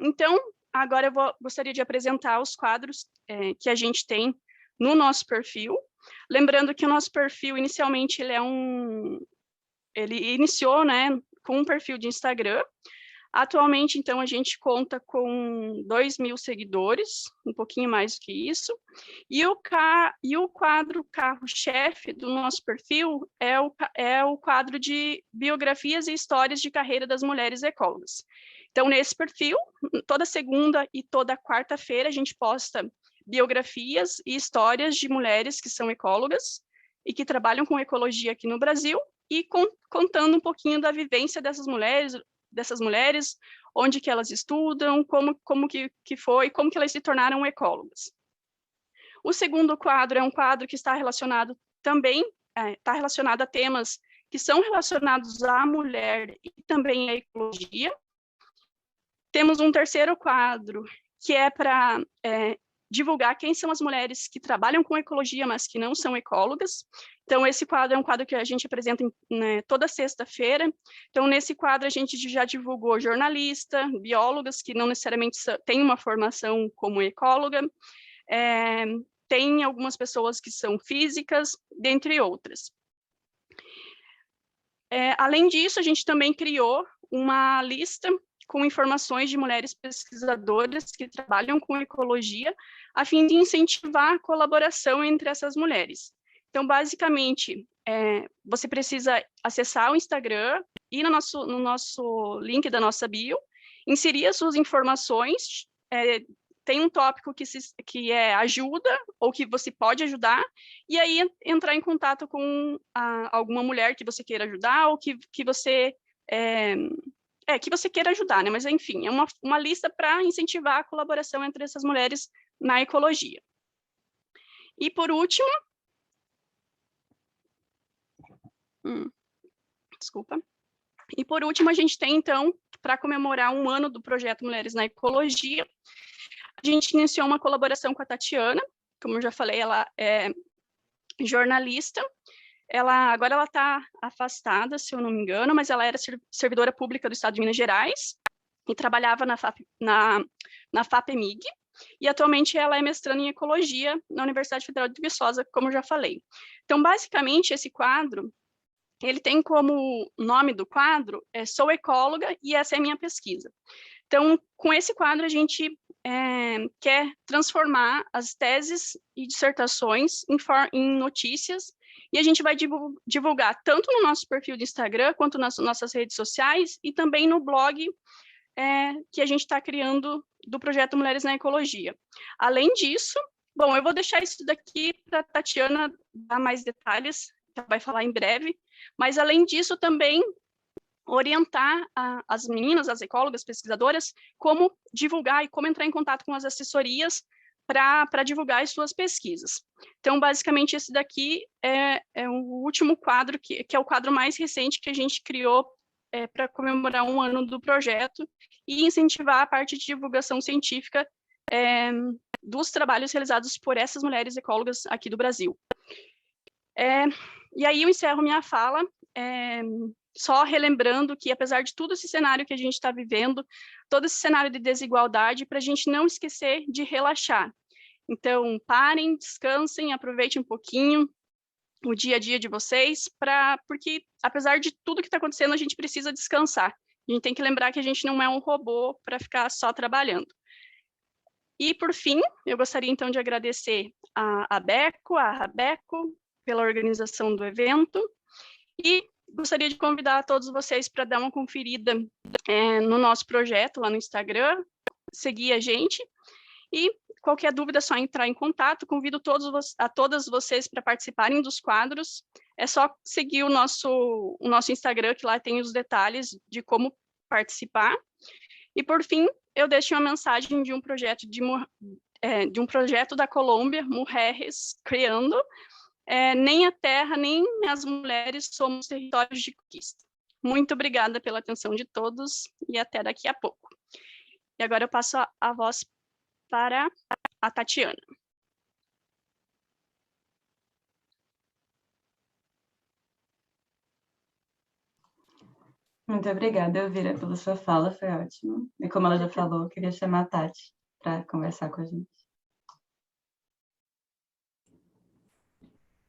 Então, agora eu gostaria de apresentar os quadros que a gente tem no nosso perfil. Lembrando que o nosso perfil, inicialmente, ele iniciou, né, com um perfil de Instagram. Atualmente, então, a gente conta com 2.000 seguidores, um pouquinho mais do que isso. E o quadro carro-chefe do nosso perfil é o quadro de biografias e histórias de carreira das mulheres ecólogas. Então, nesse perfil, toda segunda e toda quarta-feira, a gente posta biografias e histórias de mulheres que são ecólogas e que trabalham com ecologia aqui no Brasil e contando um pouquinho da vivência dessas mulheres, onde que elas estudam, como que foi, como que elas se tornaram ecólogas. O segundo quadro é um quadro que está relacionado também, está relacionado a temas que são relacionados à mulher e também à ecologia. Temos um terceiro quadro, que é para divulgar quem são as mulheres que trabalham com ecologia, mas que não são ecólogas. Então, esse quadro é um quadro que a gente apresenta toda sexta-feira. Então, nesse quadro, a gente já divulgou jornalista, biólogas, que não necessariamente têm uma formação como ecóloga, tem algumas pessoas que são físicas, dentre outras. Além disso, a gente também criou uma lista com informações de mulheres pesquisadoras que trabalham com ecologia, a fim de incentivar a colaboração entre essas mulheres. Então, basicamente, você precisa acessar o Instagram, ir no nosso link da nossa bio, inserir as suas informações, tem um tópico que é ajuda, ou que você pode ajudar, e aí entrar em contato com alguma mulher que você queira ajudar, ou que você queira ajudar, né? Mas, enfim, é uma lista para incentivar a colaboração entre essas mulheres na ecologia. E, por último... desculpa. E, por último, a gente tem, então, para comemorar 1 ano do projeto Mulheres na Ecologia, a gente iniciou uma colaboração com a Tatiana, como eu já falei, ela é jornalista, agora ela está afastada, se eu não me engano, mas ela era servidora pública do Estado de Minas Gerais e trabalhava na FAPEMIG, e atualmente ela é mestranda em Ecologia na Universidade Federal de Viçosa, como eu já falei. Então, basicamente, esse quadro, ele tem como nome do quadro, Sou Ecóloga e essa é a minha pesquisa. Então, com esse quadro, a gente quer transformar as teses e dissertações em notícias, e a gente vai divulgar tanto no nosso perfil de Instagram, quanto nas nossas redes sociais, e também no blog que a gente está criando do projeto Mulheres na Ecologia. Além disso, bom, eu vou deixar isso daqui para a Tatiana dar mais detalhes, que ela vai falar em breve, mas além disso também orientar as meninas, as ecólogas, pesquisadoras, como divulgar e como entrar em contato com as assessorias para divulgar as suas pesquisas. Então, basicamente, esse daqui é o último quadro, que é o quadro mais recente que a gente criou para comemorar 1 ano do projeto e incentivar a parte de divulgação científica dos trabalhos realizados por essas mulheres ecólogas aqui do Brasil. E aí eu encerro minha fala, só relembrando que, apesar de todo esse cenário que a gente está vivendo, todo esse cenário de desigualdade, para a gente não esquecer de relaxar. Então, parem, descansem, aproveitem um pouquinho o dia a dia de vocês, porque, apesar de tudo que está acontecendo, a gente precisa descansar. A gente tem que lembrar que a gente não é um robô para ficar só trabalhando. E, por fim, eu gostaria, então, de agradecer a Rabeco pela organização do evento, e gostaria de convidar todos vocês para dar uma conferida no nosso projeto, lá no Instagram, seguir a gente, e qualquer dúvida é só entrar em contato. Convido todas vocês para participarem dos quadros. É só seguir o nosso Instagram, que lá tem os detalhes de como participar. E, por fim, eu deixo uma mensagem de um projeto da Colômbia, Mujeres Criando. Nem a terra, nem as mulheres somos territórios de conquista. Muito obrigada pela atenção de todos e até daqui a pouco. E agora eu passo a voz para a Tatiana. Muito obrigada, Elvira, pela sua fala, foi ótimo. E como ela já falou, eu queria chamar a Tati para conversar com a gente.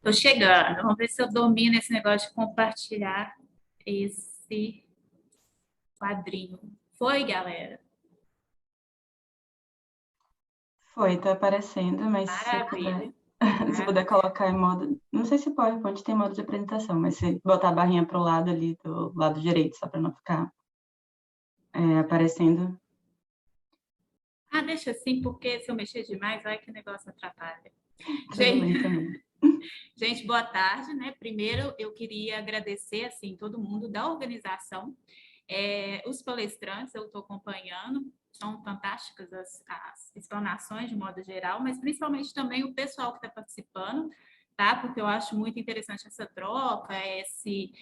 Tô chegando. Vamos ver se eu domino esse negócio de compartilhar esse quadrinho. Foi, galera? Foi, tá aparecendo, mas Maravilha. se puder colocar em modo... Não sei se PowerPoint tem modo de apresentação, mas se botar a barrinha para o lado ali, do lado direito, só para não ficar aparecendo. Deixa assim, porque se eu mexer demais, vai que o negócio atrapalha. Gente, boa tarde, né? Primeiro, eu queria agradecer, assim, todo mundo da organização, os palestrantes, eu estou acompanhando, são fantásticas as explanações de modo geral, mas principalmente também o pessoal que está participando, tá? Porque eu acho muito interessante essa troca, esse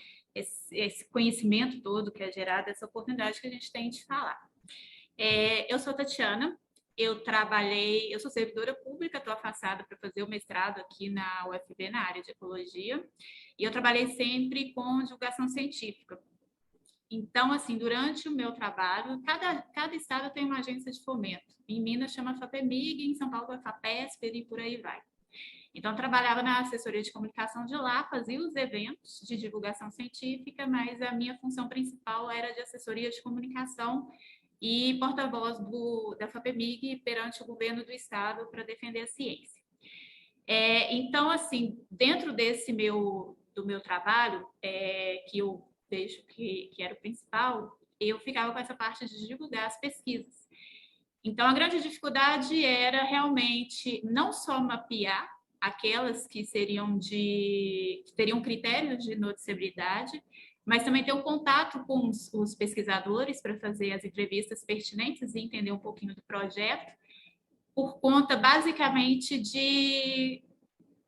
conhecimento todo que é gerado, essa oportunidade que a gente tem de falar. Eu sou Tatiana, eu sou servidora pública, estou afastada para fazer o mestrado aqui na UFB, na área de ecologia, e eu trabalhei sempre com divulgação científica. Então, assim, durante o meu trabalho, cada estado tem uma agência de fomento. Em Minas chama FAPEMIG, em São Paulo é FAPESP e por aí vai. Então, eu trabalhava na assessoria de comunicação de lá, fazia os eventos de divulgação científica, mas a minha função principal era de assessoria de comunicação e porta-voz da FAPEMIG perante o governo do estado para defender a ciência. Então, assim, dentro do meu trabalho, que eu vejo que era o principal, eu ficava com essa parte de divulgar as pesquisas. Então, a grande dificuldade era realmente não só mapear aquelas que teriam critérios de noticiabilidade, mas também ter um contato com os pesquisadores para fazer as entrevistas pertinentes e entender um pouquinho do projeto, por conta, basicamente, de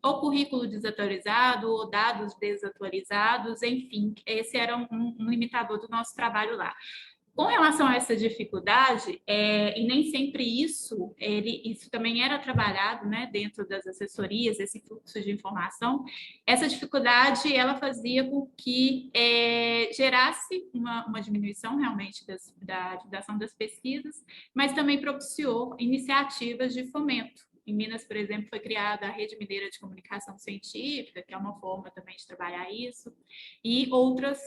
ou currículo desatualizado, ou dados desatualizados, enfim, esse era um limitador do nosso trabalho lá. Com relação a essa dificuldade, e nem sempre isso também era trabalhado, né, dentro das assessorias, esse fluxo de informação, essa dificuldade ela fazia com que gerasse uma diminuição realmente da divulgação das pesquisas, mas também propiciou iniciativas de fomento. Em Minas, por exemplo, foi criada a Rede Mineira de Comunicação Científica, que é uma forma também de trabalhar isso, e outras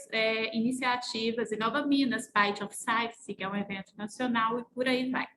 iniciativas, Inova Minas, Fight of Science, que é um evento nacional, e por aí vai.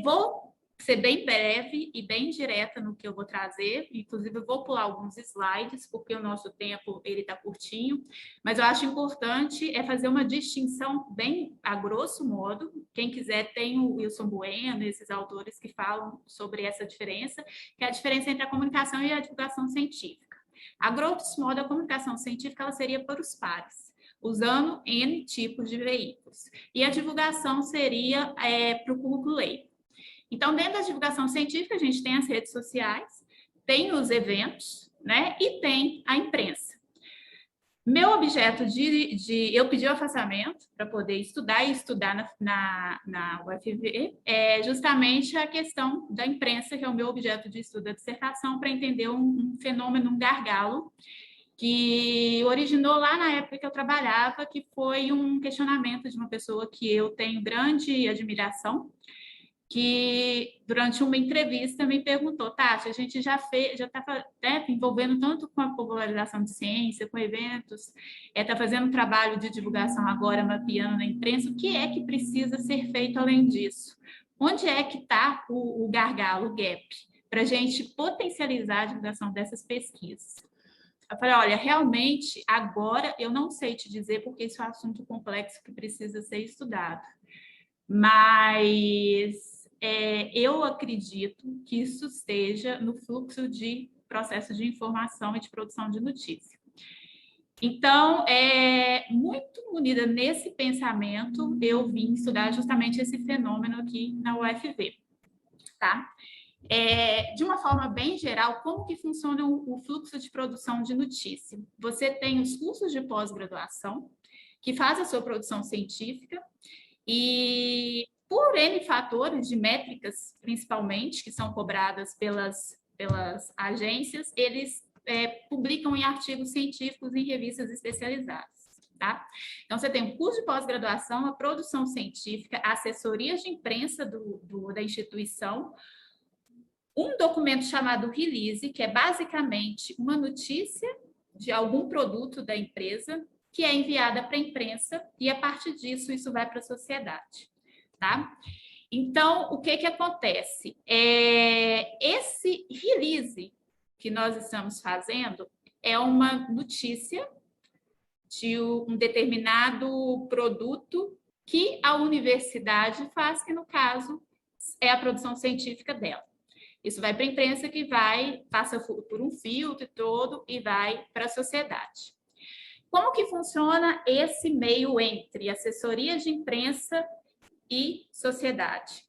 Vou ser bem breve e bem direta no que eu vou trazer, inclusive eu vou pular alguns slides, porque o nosso tempo está curtinho, mas eu acho importante fazer uma distinção bem a grosso modo. Quem quiser tem o Wilson Bueno, esses autores que falam sobre essa diferença, que é a diferença entre a comunicação e a divulgação científica. A grosso modo, a comunicação científica ela seria para os pares, usando N tipos de veículos, e a divulgação seria para o público leigo. Então, dentro da divulgação científica, a gente tem as redes sociais, tem os eventos, né, e tem a imprensa. Meu objeto eu pedi o afastamento para poder estudar e estudar na UFV é justamente a questão da imprensa, que é o meu objeto de estudo da dissertação, para entender um fenômeno, um gargalo, que originou lá na época que eu trabalhava, que foi um questionamento de uma pessoa que eu tenho grande admiração, que durante uma entrevista me perguntou, Tati, a gente já está envolvendo tanto com a popularização de ciência, com eventos, está fazendo um trabalho de divulgação agora, mapeando na imprensa, o que é que precisa ser feito além disso? Onde é que está o gargalo, o gap, para a gente potencializar a divulgação dessas pesquisas? Eu falei, olha, realmente, agora eu não sei te dizer, porque isso é um assunto complexo que precisa ser estudado. Mas eu acredito que isso esteja no fluxo de processo de informação e de produção de notícia. Então, muito unida nesse pensamento, eu vim estudar justamente esse fenômeno aqui na UFV, tá? De uma forma bem geral, como que funciona o fluxo de produção de notícia? Você tem os cursos de pós-graduação, que faz a sua produção científica, e por N fatores de métricas, principalmente, que são cobradas pelas agências, eles publicam em artigos científicos em revistas especializadas. Tá? Então, você tem o curso de pós-graduação, a produção científica, a assessoria de imprensa da instituição, um documento chamado release, que é basicamente uma notícia de algum produto da empresa, que é enviada para a imprensa, e a partir disso, isso vai para a sociedade, tá? Então, o que acontece? Esse release que nós estamos fazendo é uma notícia de um determinado produto que a universidade faz, que no caso é a produção científica dela. Isso vai para a imprensa, que passa por um filtro todo e vai para a sociedade. Como que funciona esse meio entre assessoria de imprensa e sociedade?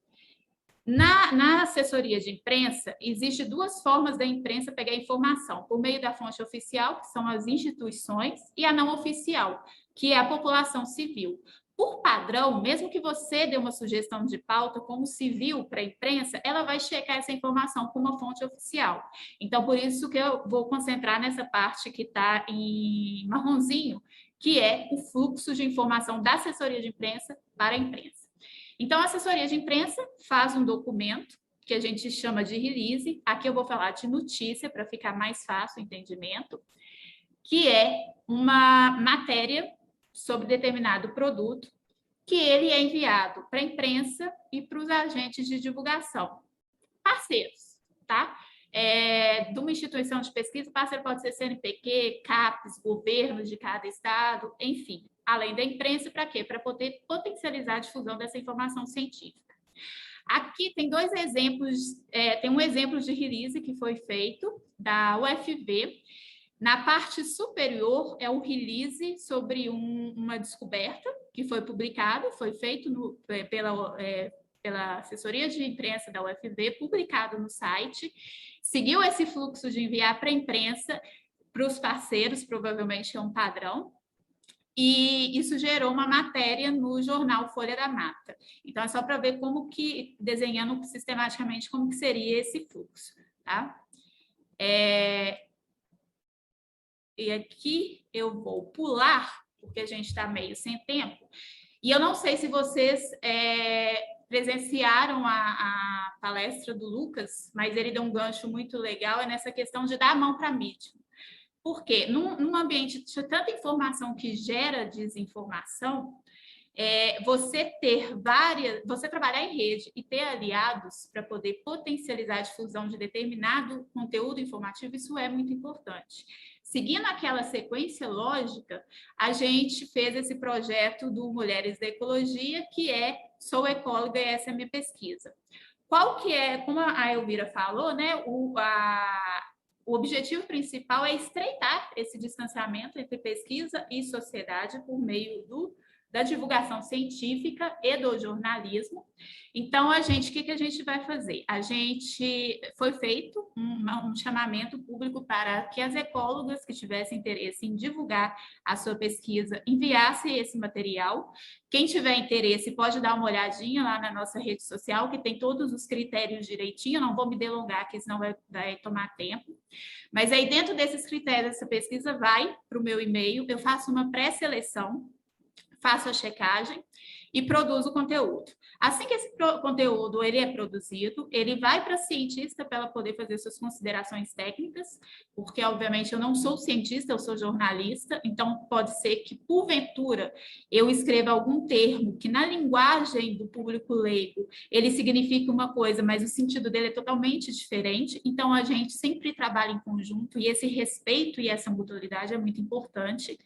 Na assessoria de imprensa, existem duas formas da imprensa pegar informação: por meio da fonte oficial, que são as instituições, e a não oficial, que é a população civil. Por padrão, mesmo que você dê uma sugestão de pauta como civil para a imprensa, ela vai checar essa informação com uma fonte oficial. Então, por isso que eu vou concentrar nessa parte que está em marronzinho, que é o fluxo de informação da assessoria de imprensa para a imprensa. Então, a assessoria de imprensa faz um documento que a gente chama de release. Aqui eu vou falar de notícia para ficar mais fácil o entendimento, que é uma matéria sobre determinado produto, que ele é enviado para a imprensa e para os agentes de divulgação, parceiros, tá? De uma instituição de pesquisa, parceiro pode ser CNPq, CAPES, governos de cada estado, enfim, além da imprensa, para quê? Para poder potencializar a difusão dessa informação científica. Aqui tem dois exemplos, tem um exemplo de release que foi feito da UFV. Na parte superior é um release sobre uma descoberta que foi publicado, foi feito pela assessoria de imprensa da UFV, publicado no site, seguiu esse fluxo de enviar para a imprensa, para os parceiros, provavelmente é um padrão, e isso gerou uma matéria no jornal Folha da Mata. Então, é só para ver como que, desenhando sistematicamente, como que seria esse fluxo, tá? E aqui eu vou pular, porque a gente está meio sem tempo. E eu não sei se vocês presenciaram a palestra do Lucas, mas ele deu um gancho muito legal, nessa questão de dar a mão para a mídia. Por quê? Num ambiente de tanta informação que gera desinformação, você trabalhar em rede e ter aliados para poder potencializar a difusão de determinado conteúdo informativo, isso é muito importante. Seguindo aquela sequência lógica, a gente fez esse projeto do Mulheres da Ecologia, que Sou Ecóloga e essa é a minha pesquisa. Qual que é, como a Elvira falou, né, o objetivo principal é estreitar esse distanciamento entre pesquisa e sociedade por meio da divulgação científica e do jornalismo. Então, o que a gente vai fazer? Foi feito um chamamento público para que as ecólogas que tivessem interesse em divulgar a sua pesquisa enviassem esse material. Quem tiver interesse pode dar uma olhadinha lá na nossa rede social, que tem todos os critérios direitinho. Não vou me delongar aqui, senão vai tomar tempo. Mas aí, dentro desses critérios, essa pesquisa vai para o meu e-mail, eu faço uma pré-seleção, faço a checagem e produzo o conteúdo. Assim que esse conteúdo ele é produzido, ele vai para a cientista para ela poder fazer suas considerações técnicas, porque, obviamente, eu não sou cientista, eu sou jornalista, então pode ser que, porventura, eu escreva algum termo que, na linguagem do público leigo, ele significa uma coisa, mas o sentido dele é totalmente diferente, então a gente sempre trabalha em conjunto, e esse respeito e essa mutualidade é muito importante.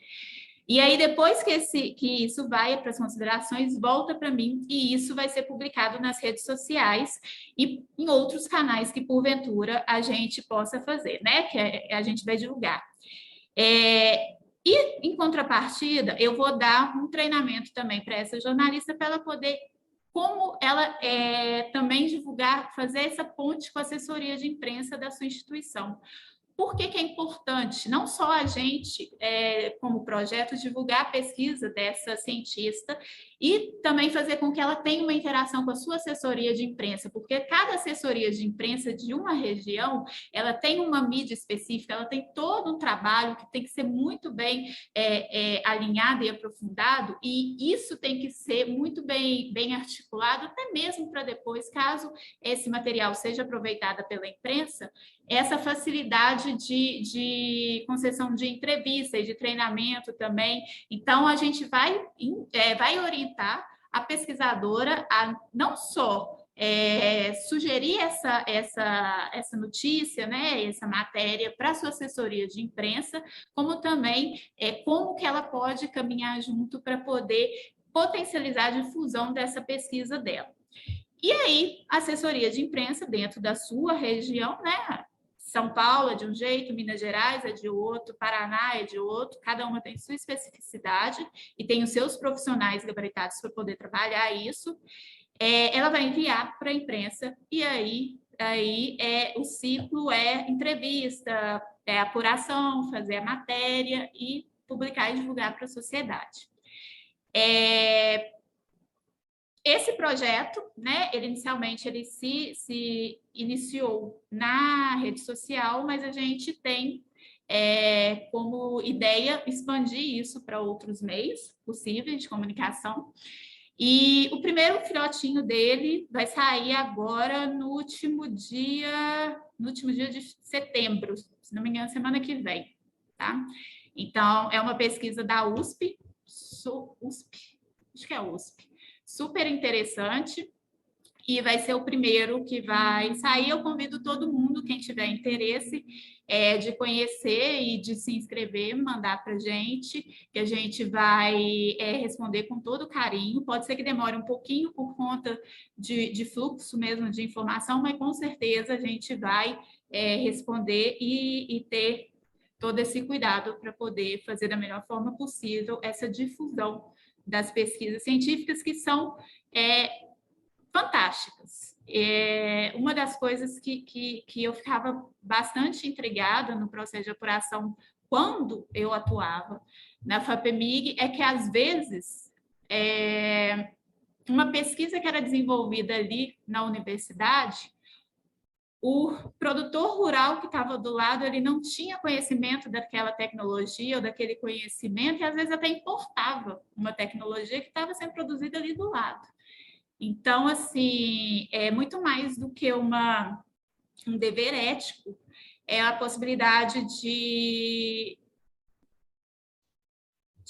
E aí, depois que isso vai para as considerações, volta para mim, e isso vai ser publicado nas redes sociais e em outros canais que, porventura, a gente possa fazer, né? Que a gente vai divulgar. E, em contrapartida, eu vou dar um treinamento também para essa jornalista, para ela poder, como ela também divulgar, fazer essa ponte com a assessoria de imprensa da sua instituição. Por que é importante não só a gente, como projeto, divulgar a pesquisa dessa cientista e também fazer com que ela tenha uma interação com a sua assessoria de imprensa, porque cada assessoria de imprensa de uma região, ela tem uma mídia específica, ela tem todo um trabalho que tem que ser muito bem alinhado e aprofundado, e isso tem que ser muito bem articulado, até mesmo para depois, caso esse material seja aproveitado pela imprensa, essa facilidade de concessão de entrevista e de treinamento também. Então, a gente vai orientar a pesquisadora a não só sugerir essa notícia, né, essa matéria para a sua assessoria de imprensa, como também como que ela pode caminhar junto para poder potencializar a difusão dessa pesquisa dela. E aí, a assessoria de imprensa dentro da sua região, né? São Paulo é de um jeito, Minas Gerais é de outro, Paraná é de outro, cada uma tem sua especificidade e tem os seus profissionais gabaritados para poder trabalhar isso. Ela vai enviar para a imprensa e aí o ciclo é entrevista, apuração, fazer a matéria e publicar e divulgar para a sociedade. Esse projeto, né, inicialmente ele se iniciou na rede social, mas a gente tem como ideia expandir isso para outros meios possíveis de comunicação. E o primeiro filhotinho dele vai sair agora no último dia de setembro, se não me engano, semana que vem, tá? Então, é uma pesquisa da USP, acho que é USP. Super interessante, e vai ser o primeiro que vai sair. Eu convido todo mundo, quem tiver interesse, de conhecer e de se inscrever, mandar para a gente, que a gente vai responder com todo carinho. Pode ser que demore um pouquinho por conta de fluxo mesmo de informação, mas com certeza a gente vai responder e ter todo esse cuidado para poder fazer da melhor forma possível essa difusão das pesquisas científicas, que são fantásticas. Uma das coisas que eu ficava bastante intrigada no processo de apuração quando eu atuava na FAPEMIG é que, às vezes, uma pesquisa que era desenvolvida ali na universidade, o produtor rural que estava do lado, ele não tinha conhecimento daquela tecnologia ou daquele conhecimento, e às vezes até importava uma tecnologia que estava sendo produzida ali do lado. Então, assim, é muito mais do que um dever ético, é a possibilidade de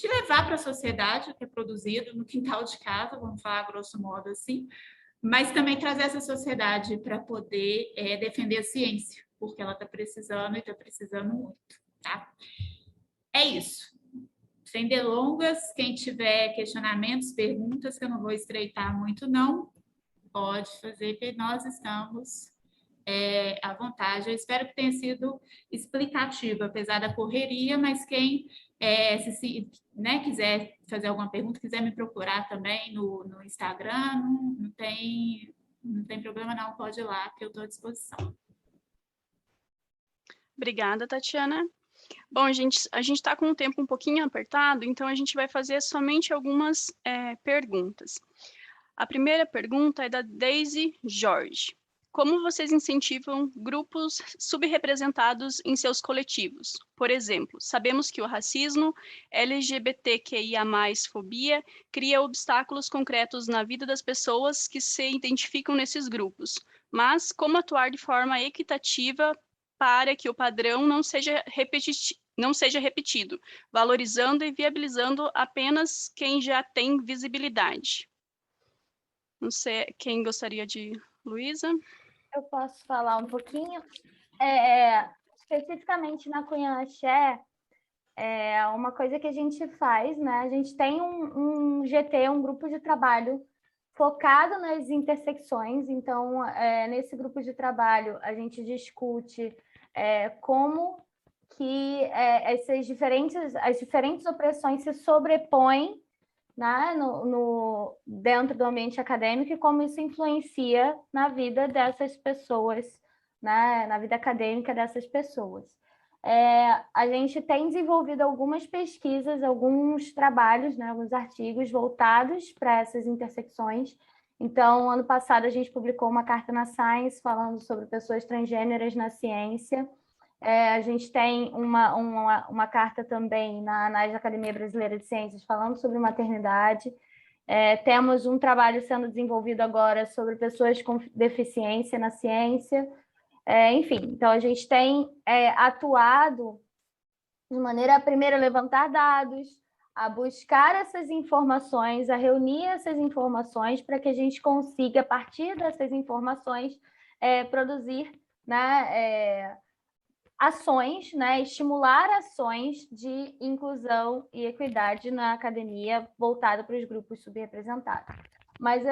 levar para a sociedade o que é produzido no quintal de casa, vamos falar grosso modo assim, mas também trazer essa sociedade para poder defender a ciência, porque ela está precisando e está precisando muito, tá? É isso. Sem delongas, quem tiver questionamentos, perguntas, que eu não vou estreitar muito, não, pode fazer, que nós estamos à vontade. Eu espero que tenha sido explicativa, apesar da correria, mas quem né, quiser fazer alguma pergunta, quiser me procurar também no Instagram, não tem problema não, pode ir lá, que eu estou à disposição. Obrigada, Tatiana. Bom, a gente está com o tempo um pouquinho apertado, então a gente vai fazer somente algumas perguntas. A primeira pergunta é da Daisy Jorge. Como vocês incentivam grupos subrepresentados em seus coletivos? Por exemplo, sabemos que o racismo, LGBTQIA+, fobia, cria obstáculos concretos na vida das pessoas que se identificam nesses grupos. Mas como atuar de forma equitativa para que o padrão não seja repetido, valorizando e viabilizando apenas quem já tem visibilidade? Não sei, quem gostaria de... Luísa? Eu posso falar um pouquinho? Especificamente na Cunha Axé, uma coisa que a gente faz, né? A gente tem um GT, um grupo de trabalho focado nas intersecções. Então, nesse grupo de trabalho, a gente discute como que as diferentes opressões se sobrepõem, né, dentro do ambiente acadêmico e como isso influencia na vida dessas pessoas, né, na vida acadêmica dessas pessoas. A gente tem desenvolvido algumas pesquisas, alguns trabalhos, né, alguns artigos voltados para essas intersecções. Então, ano passado, a gente publicou uma carta na Science falando sobre pessoas transgêneras na ciência. A gente tem uma carta também na Academia Brasileira de Ciências falando sobre maternidade. Temos um trabalho sendo desenvolvido agora sobre pessoas com deficiência na ciência. Enfim, então a gente tem atuado de maneira a, primeiro, levantar dados, a buscar essas informações, a reunir essas informações para que a gente consiga, a partir dessas informações, produzir, né, ações, né, estimular ações de inclusão e equidade na academia voltada para os grupos subrepresentados. Mas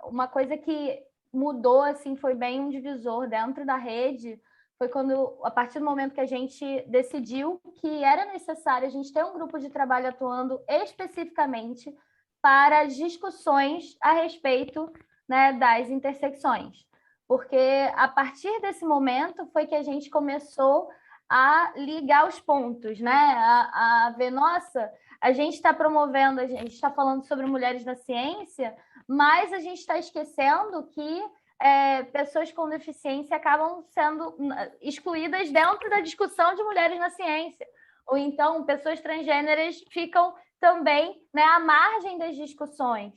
uma coisa que mudou, assim, foi bem um divisor dentro da rede, foi quando, a partir do momento que a gente decidiu que era necessário a gente ter um grupo de trabalho atuando especificamente para as discussões a respeito, né, das intersecções. Porque a partir desse momento foi que a gente começou a ligar os pontos, né? A ver, nossa, a gente está promovendo, a gente está falando sobre mulheres na ciência, mas a gente está esquecendo que pessoas com deficiência acabam sendo excluídas dentro da discussão de mulheres na ciência. Ou então, pessoas transgêneras ficam também, né, à margem das discussões.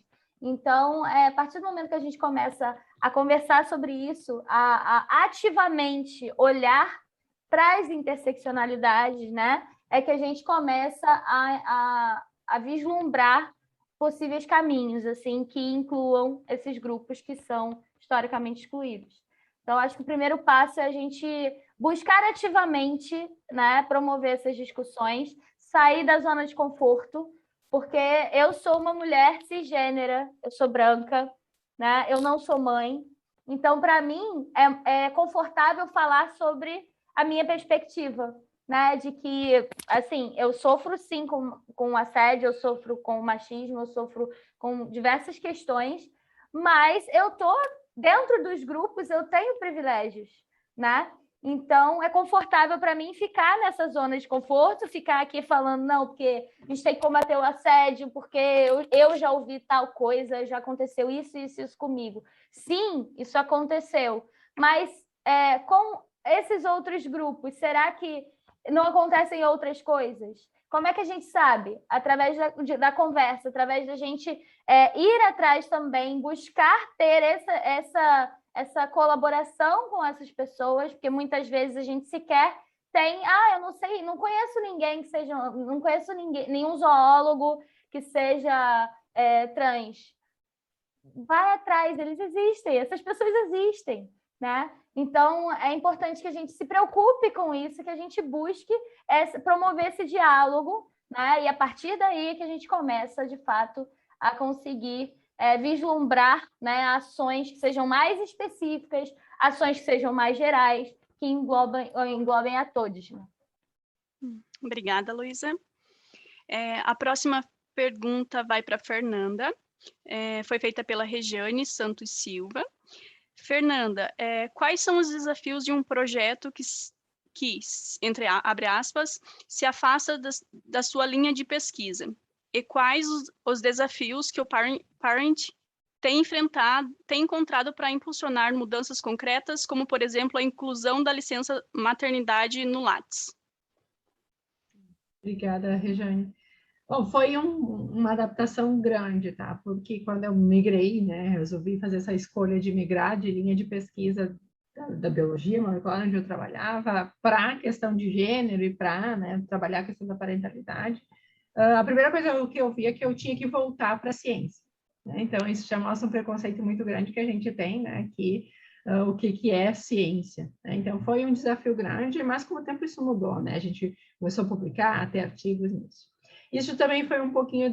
Então, a partir do momento que a gente começa a conversar sobre isso, a ativamente olhar para as interseccionalidades, né, é que a gente começa a vislumbrar possíveis caminhos, assim, que incluam esses grupos que são historicamente excluídos. Então, acho que o primeiro passo é a gente buscar ativamente, né, promover essas discussões, sair da zona de conforto, porque eu sou uma mulher cisgênera, eu sou branca, né? Eu não sou mãe. Então, para mim, é confortável falar sobre a minha perspectiva, né? De que, assim, eu sofro, sim, com assédio, eu sofro com machismo, eu sofro com diversas questões, mas eu estou dentro dos grupos, eu tenho privilégios, né? Então, é confortável para mim ficar nessa zona de conforto, ficar aqui falando, não, porque a gente tem que combater o assédio, porque eu já ouvi tal coisa, já aconteceu isso, isso, isso comigo. Sim, isso aconteceu, mas com esses outros grupos, será que não acontecem outras coisas? Como é que a gente sabe? Através da conversa, através da gente ir atrás também, buscar ter essa colaboração com essas pessoas, porque muitas vezes a gente sequer tem, eu não sei, não conheço ninguém que seja, não conheço nenhum zoólogo que seja trans. Vai atrás, eles existem, essas pessoas existem, né? Então, é importante que a gente se preocupe com isso, que a gente busque promover esse diálogo, né? E a partir daí que a gente começa, de fato, a conseguir vislumbrar, né, ações que sejam mais específicas, ações que sejam mais gerais, que englobem a todos. Né? Obrigada, Luísa. A próxima pergunta vai para a Fernanda. Foi feita pela Regiane Santos Silva. Fernanda, quais são os desafios de um projeto que entre abre aspas, se afasta da sua linha de pesquisa? E quais os desafios que o Parent tem encontrado para impulsionar mudanças concretas, como, por exemplo, a inclusão da licença maternidade no Lattes? Obrigada, Regiane. Bom, foi uma adaptação grande, tá? Porque quando eu migrei, né, resolvi fazer essa escolha de migrar de linha de pesquisa da biologia molecular, onde eu trabalhava, para a questão de gênero e para, né, trabalhar a questão da parentalidade. A primeira coisa que eu vi é que eu tinha que voltar para a ciência. Né? Então, isso já mostra um preconceito muito grande que a gente tem, né? Que o que é ciência. Né? Então, foi um desafio grande, mas com o tempo isso mudou, né? A gente começou a publicar, a ter artigos nisso. Isso também foi um pouquinho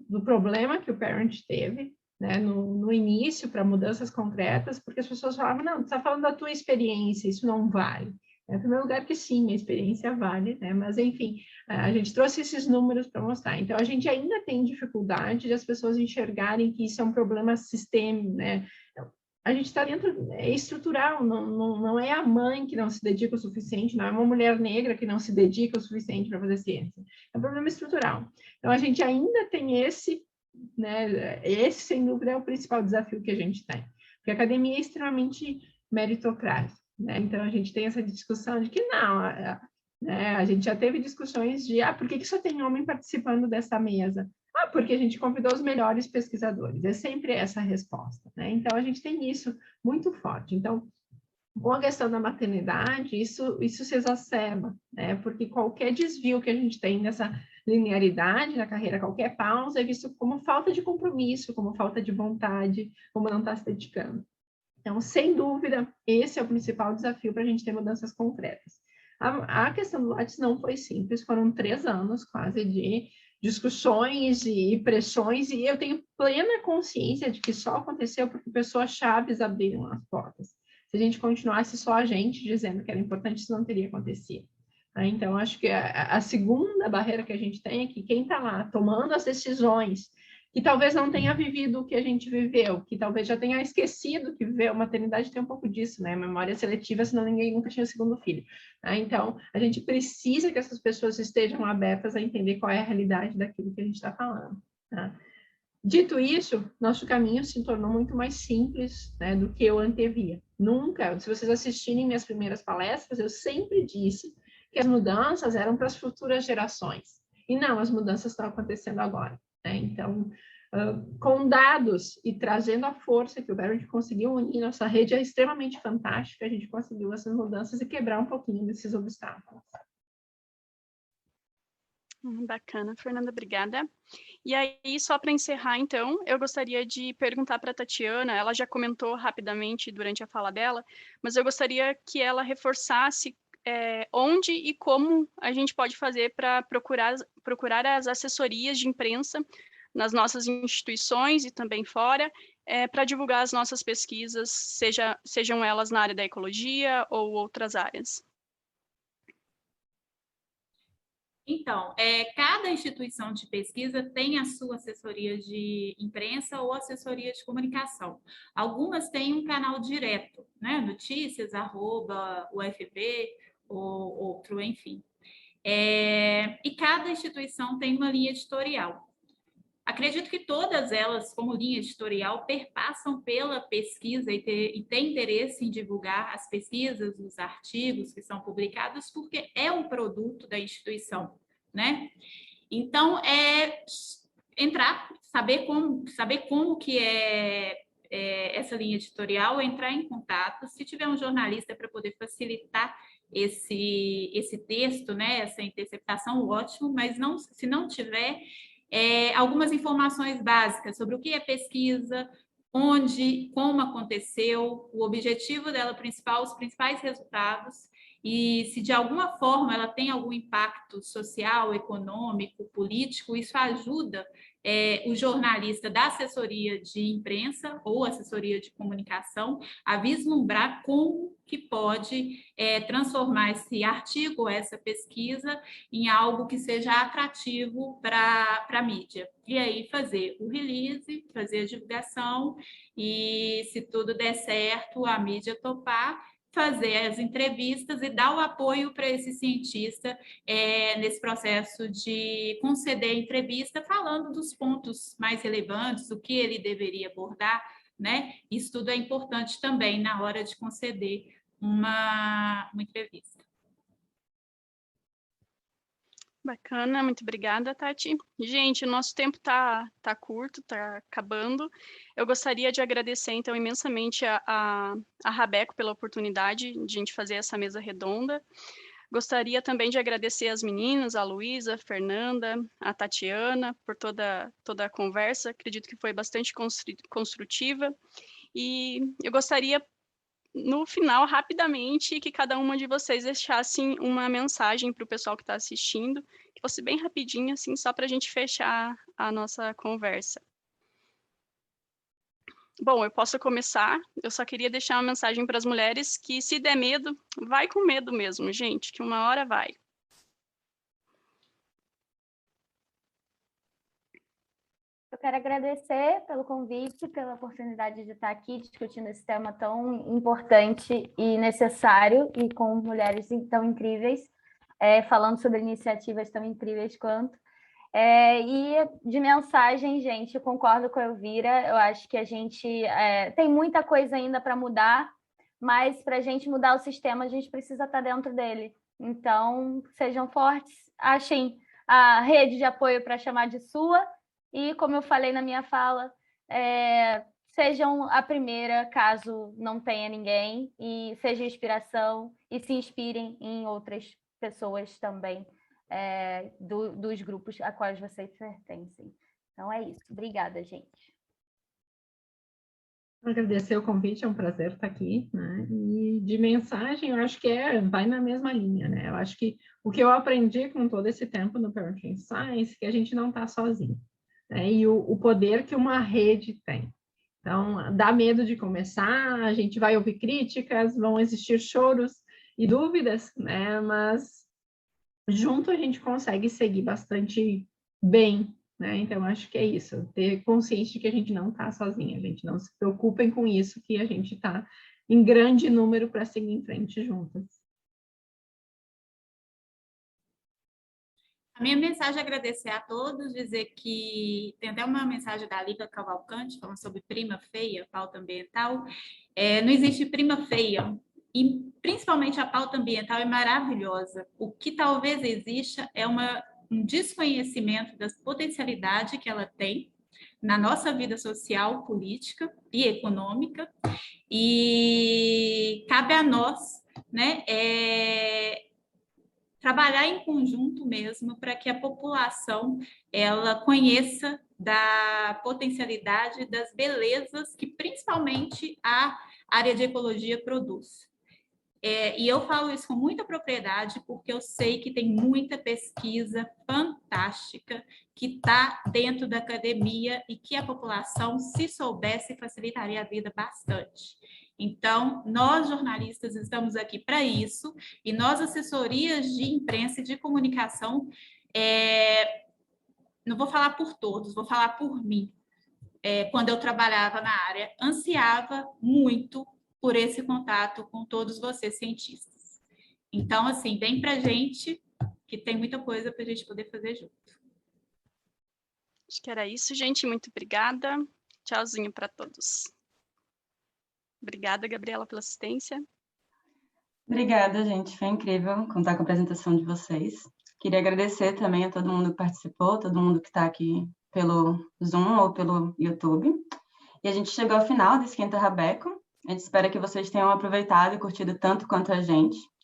do problema que o Parent teve, né, no início, para mudanças concretas, porque as pessoas falavam, não, você está falando da tua experiência, isso não vale. Em primeiro lugar que sim, a experiência vale, né, mas enfim, a gente trouxe esses números para mostrar. Então, a gente ainda tem dificuldade de as pessoas enxergarem que isso é um problema sistêmico, né, a gente está dentro, é estrutural, não é a mãe que não se dedica o suficiente, não é uma mulher negra que não se dedica o suficiente para fazer ciência. É um problema estrutural. Então, a gente ainda tem esse, né, esse, sem dúvida, é o principal desafio que a gente tem. Porque a academia é extremamente meritocrática, né? Então, a gente tem essa discussão de que não, né, a gente já teve discussões de, por que só tem homem participando dessa mesa? Porque a gente convidou os melhores pesquisadores. É sempre essa a resposta, né? Então, a gente tem isso muito forte. Então, com a questão da maternidade, isso se exacerba, né? Porque qualquer desvio que a gente tem nessa linearidade na carreira, qualquer pausa é visto como falta de compromisso, como falta de vontade, como não está se dedicando. Então, sem dúvida, esse é o principal desafio para a gente ter mudanças concretas. A questão do Lattes não foi simples, foram 3 anos quase de discussões e pressões, e eu tenho plena consciência de que só aconteceu porque pessoas chaves abriram as portas. Se a gente continuasse só a gente dizendo que era importante, isso não teria acontecido. Então, acho que a segunda barreira que a gente tem é que quem está lá tomando as decisões, que talvez não tenha vivido o que a gente viveu, que talvez já tenha esquecido que viveu, a maternidade tem um pouco disso, né? Memória seletiva, senão ninguém nunca tinha o segundo filho. Então, a gente precisa que essas pessoas estejam abertas a entender qual é a realidade daquilo que a gente está falando. Tá? Dito isso, nosso caminho se tornou muito mais simples, né, do que eu antevia. Nunca, se vocês assistirem minhas primeiras palestras, eu sempre disse que as mudanças eram para as futuras gerações. E não, as mudanças estão acontecendo agora. Né? Então, com dados e trazendo a força que o Parent conseguiu unir, nossa rede é extremamente fantástica, a gente conseguiu essas mudanças e quebrar um pouquinho desses obstáculos. Bacana, Fernanda, obrigada. E aí, só para encerrar, então, eu gostaria de perguntar para a Tatiana, ela já comentou rapidamente durante a fala dela, mas eu gostaria que ela reforçasse onde e como a gente pode fazer para procurar as assessorias de imprensa nas nossas instituições e também fora, para divulgar as nossas pesquisas, sejam elas na área da ecologia ou outras áreas. Então, cada instituição de pesquisa tem a sua assessoria de imprensa ou assessoria de comunicação. Algumas têm um canal direto, né? Notícias, @UFB, ou outro, enfim. E cada instituição tem uma linha editorial. Acredito que todas elas, como linha editorial, perpassam pela pesquisa e têm interesse em divulgar as pesquisas, os artigos que são publicados, porque é um produto da instituição, né? Então, saber como que essa linha editorial, entrar em contato, se tiver um jornalista para poder facilitar esse texto, né, essa interceptação, ótimo, mas se não tiver, algumas informações básicas sobre o que é pesquisa, onde, como aconteceu, o objetivo dela principal, os principais resultados, e se de alguma forma ela tem algum impacto social, econômico, político, isso ajuda o jornalista da assessoria de imprensa ou assessoria de comunicação a vislumbrar como que pode transformar esse artigo, essa pesquisa, em algo que seja atrativo para a mídia. E aí fazer o release, fazer a divulgação e, se tudo der certo, a mídia topar, fazer as entrevistas e dar o apoio para esse cientista nesse processo de conceder entrevista, falando dos pontos mais relevantes, o que ele deveria abordar, né? Isso tudo é importante também na hora de conceder uma entrevista. Bacana, muito obrigada, Tati. Gente, o nosso tempo tá curto, tá acabando. Eu gostaria de agradecer, então, imensamente a Rabeco pela oportunidade de a gente fazer essa mesa redonda. Gostaria também de agradecer as meninas, a Luísa, a Fernanda, a Tatiana, por toda a conversa. Acredito que foi bastante construtiva. E eu gostaria, no final, rapidamente, que cada uma de vocês deixassem uma mensagem para o pessoal que está assistindo, que fosse bem rapidinho, assim, só para a gente fechar a nossa conversa. Bom, eu posso começar. Eu só queria deixar uma mensagem para as mulheres que, se der medo, vai com medo mesmo, gente, que uma hora vai. Eu quero agradecer pelo convite, pela oportunidade de estar aqui discutindo esse tema tão importante e necessário, e com mulheres tão incríveis, falando sobre iniciativas tão incríveis quanto. E de mensagem, gente, eu concordo com a Elvira, eu acho que a gente tem muita coisa ainda para mudar, mas para a gente mudar o sistema, a gente precisa estar dentro dele. Então, sejam fortes, achem a rede de apoio para chamar de sua, e, como eu falei na minha fala, sejam a primeira, caso não tenha ninguém, e seja inspiração, e se inspirem em outras pessoas também, dos grupos a quais vocês pertencem. Então, é isso. Obrigada, gente. Agradecer o convite, é um prazer estar aqui, né? E de mensagem, eu acho que vai na mesma linha, né? Eu acho que o que eu aprendi com todo esse tempo no Parenting Science é que a gente não está sozinho, né? E o poder que uma rede tem. Então, dá medo de começar, a gente vai ouvir críticas, vão existir choros e dúvidas, né? Mas junto a gente consegue seguir bastante bem, né? Então, acho que é isso, ter consciência de que a gente não está sozinha, a gente não se preocupem com isso, que a gente está em grande número para seguir em frente juntas. A minha mensagem é agradecer a todos, dizer que tem até uma mensagem da Liga Cavalcante falando sobre prima feia, pauta ambiental. Não existe prima feia, e principalmente a pauta ambiental é maravilhosa. O que talvez exista é um desconhecimento das potencialidades que ela tem na nossa vida social, política e econômica, e cabe a nós, né, trabalhar em conjunto mesmo para que a população ela conheça da potencialidade, das belezas que principalmente a área de ecologia produz. E eu falo isso com muita propriedade porque eu sei que tem muita pesquisa fantástica que está dentro da academia e que a população, se soubesse, facilitaria a vida bastante. Então, nós jornalistas estamos aqui para isso, e nós, assessorias de imprensa e de comunicação, não vou falar por todos, vou falar por mim. Quando eu trabalhava na área, ansiava muito por esse contato com todos vocês, cientistas. Então, assim, vem para a gente, que tem muita coisa para a gente poder fazer junto. Acho que era isso, gente. Muito obrigada. Tchauzinho para todos. Obrigada, Gabriela, pela assistência. Obrigada, gente. Foi incrível contar com a apresentação de vocês. Queria agradecer também a todo mundo que participou, todo mundo que está aqui pelo Zoom ou pelo YouTube. E a gente chegou ao final do Esquenta Rabeco. A gente espera que vocês tenham aproveitado e curtido tanto quanto a gente.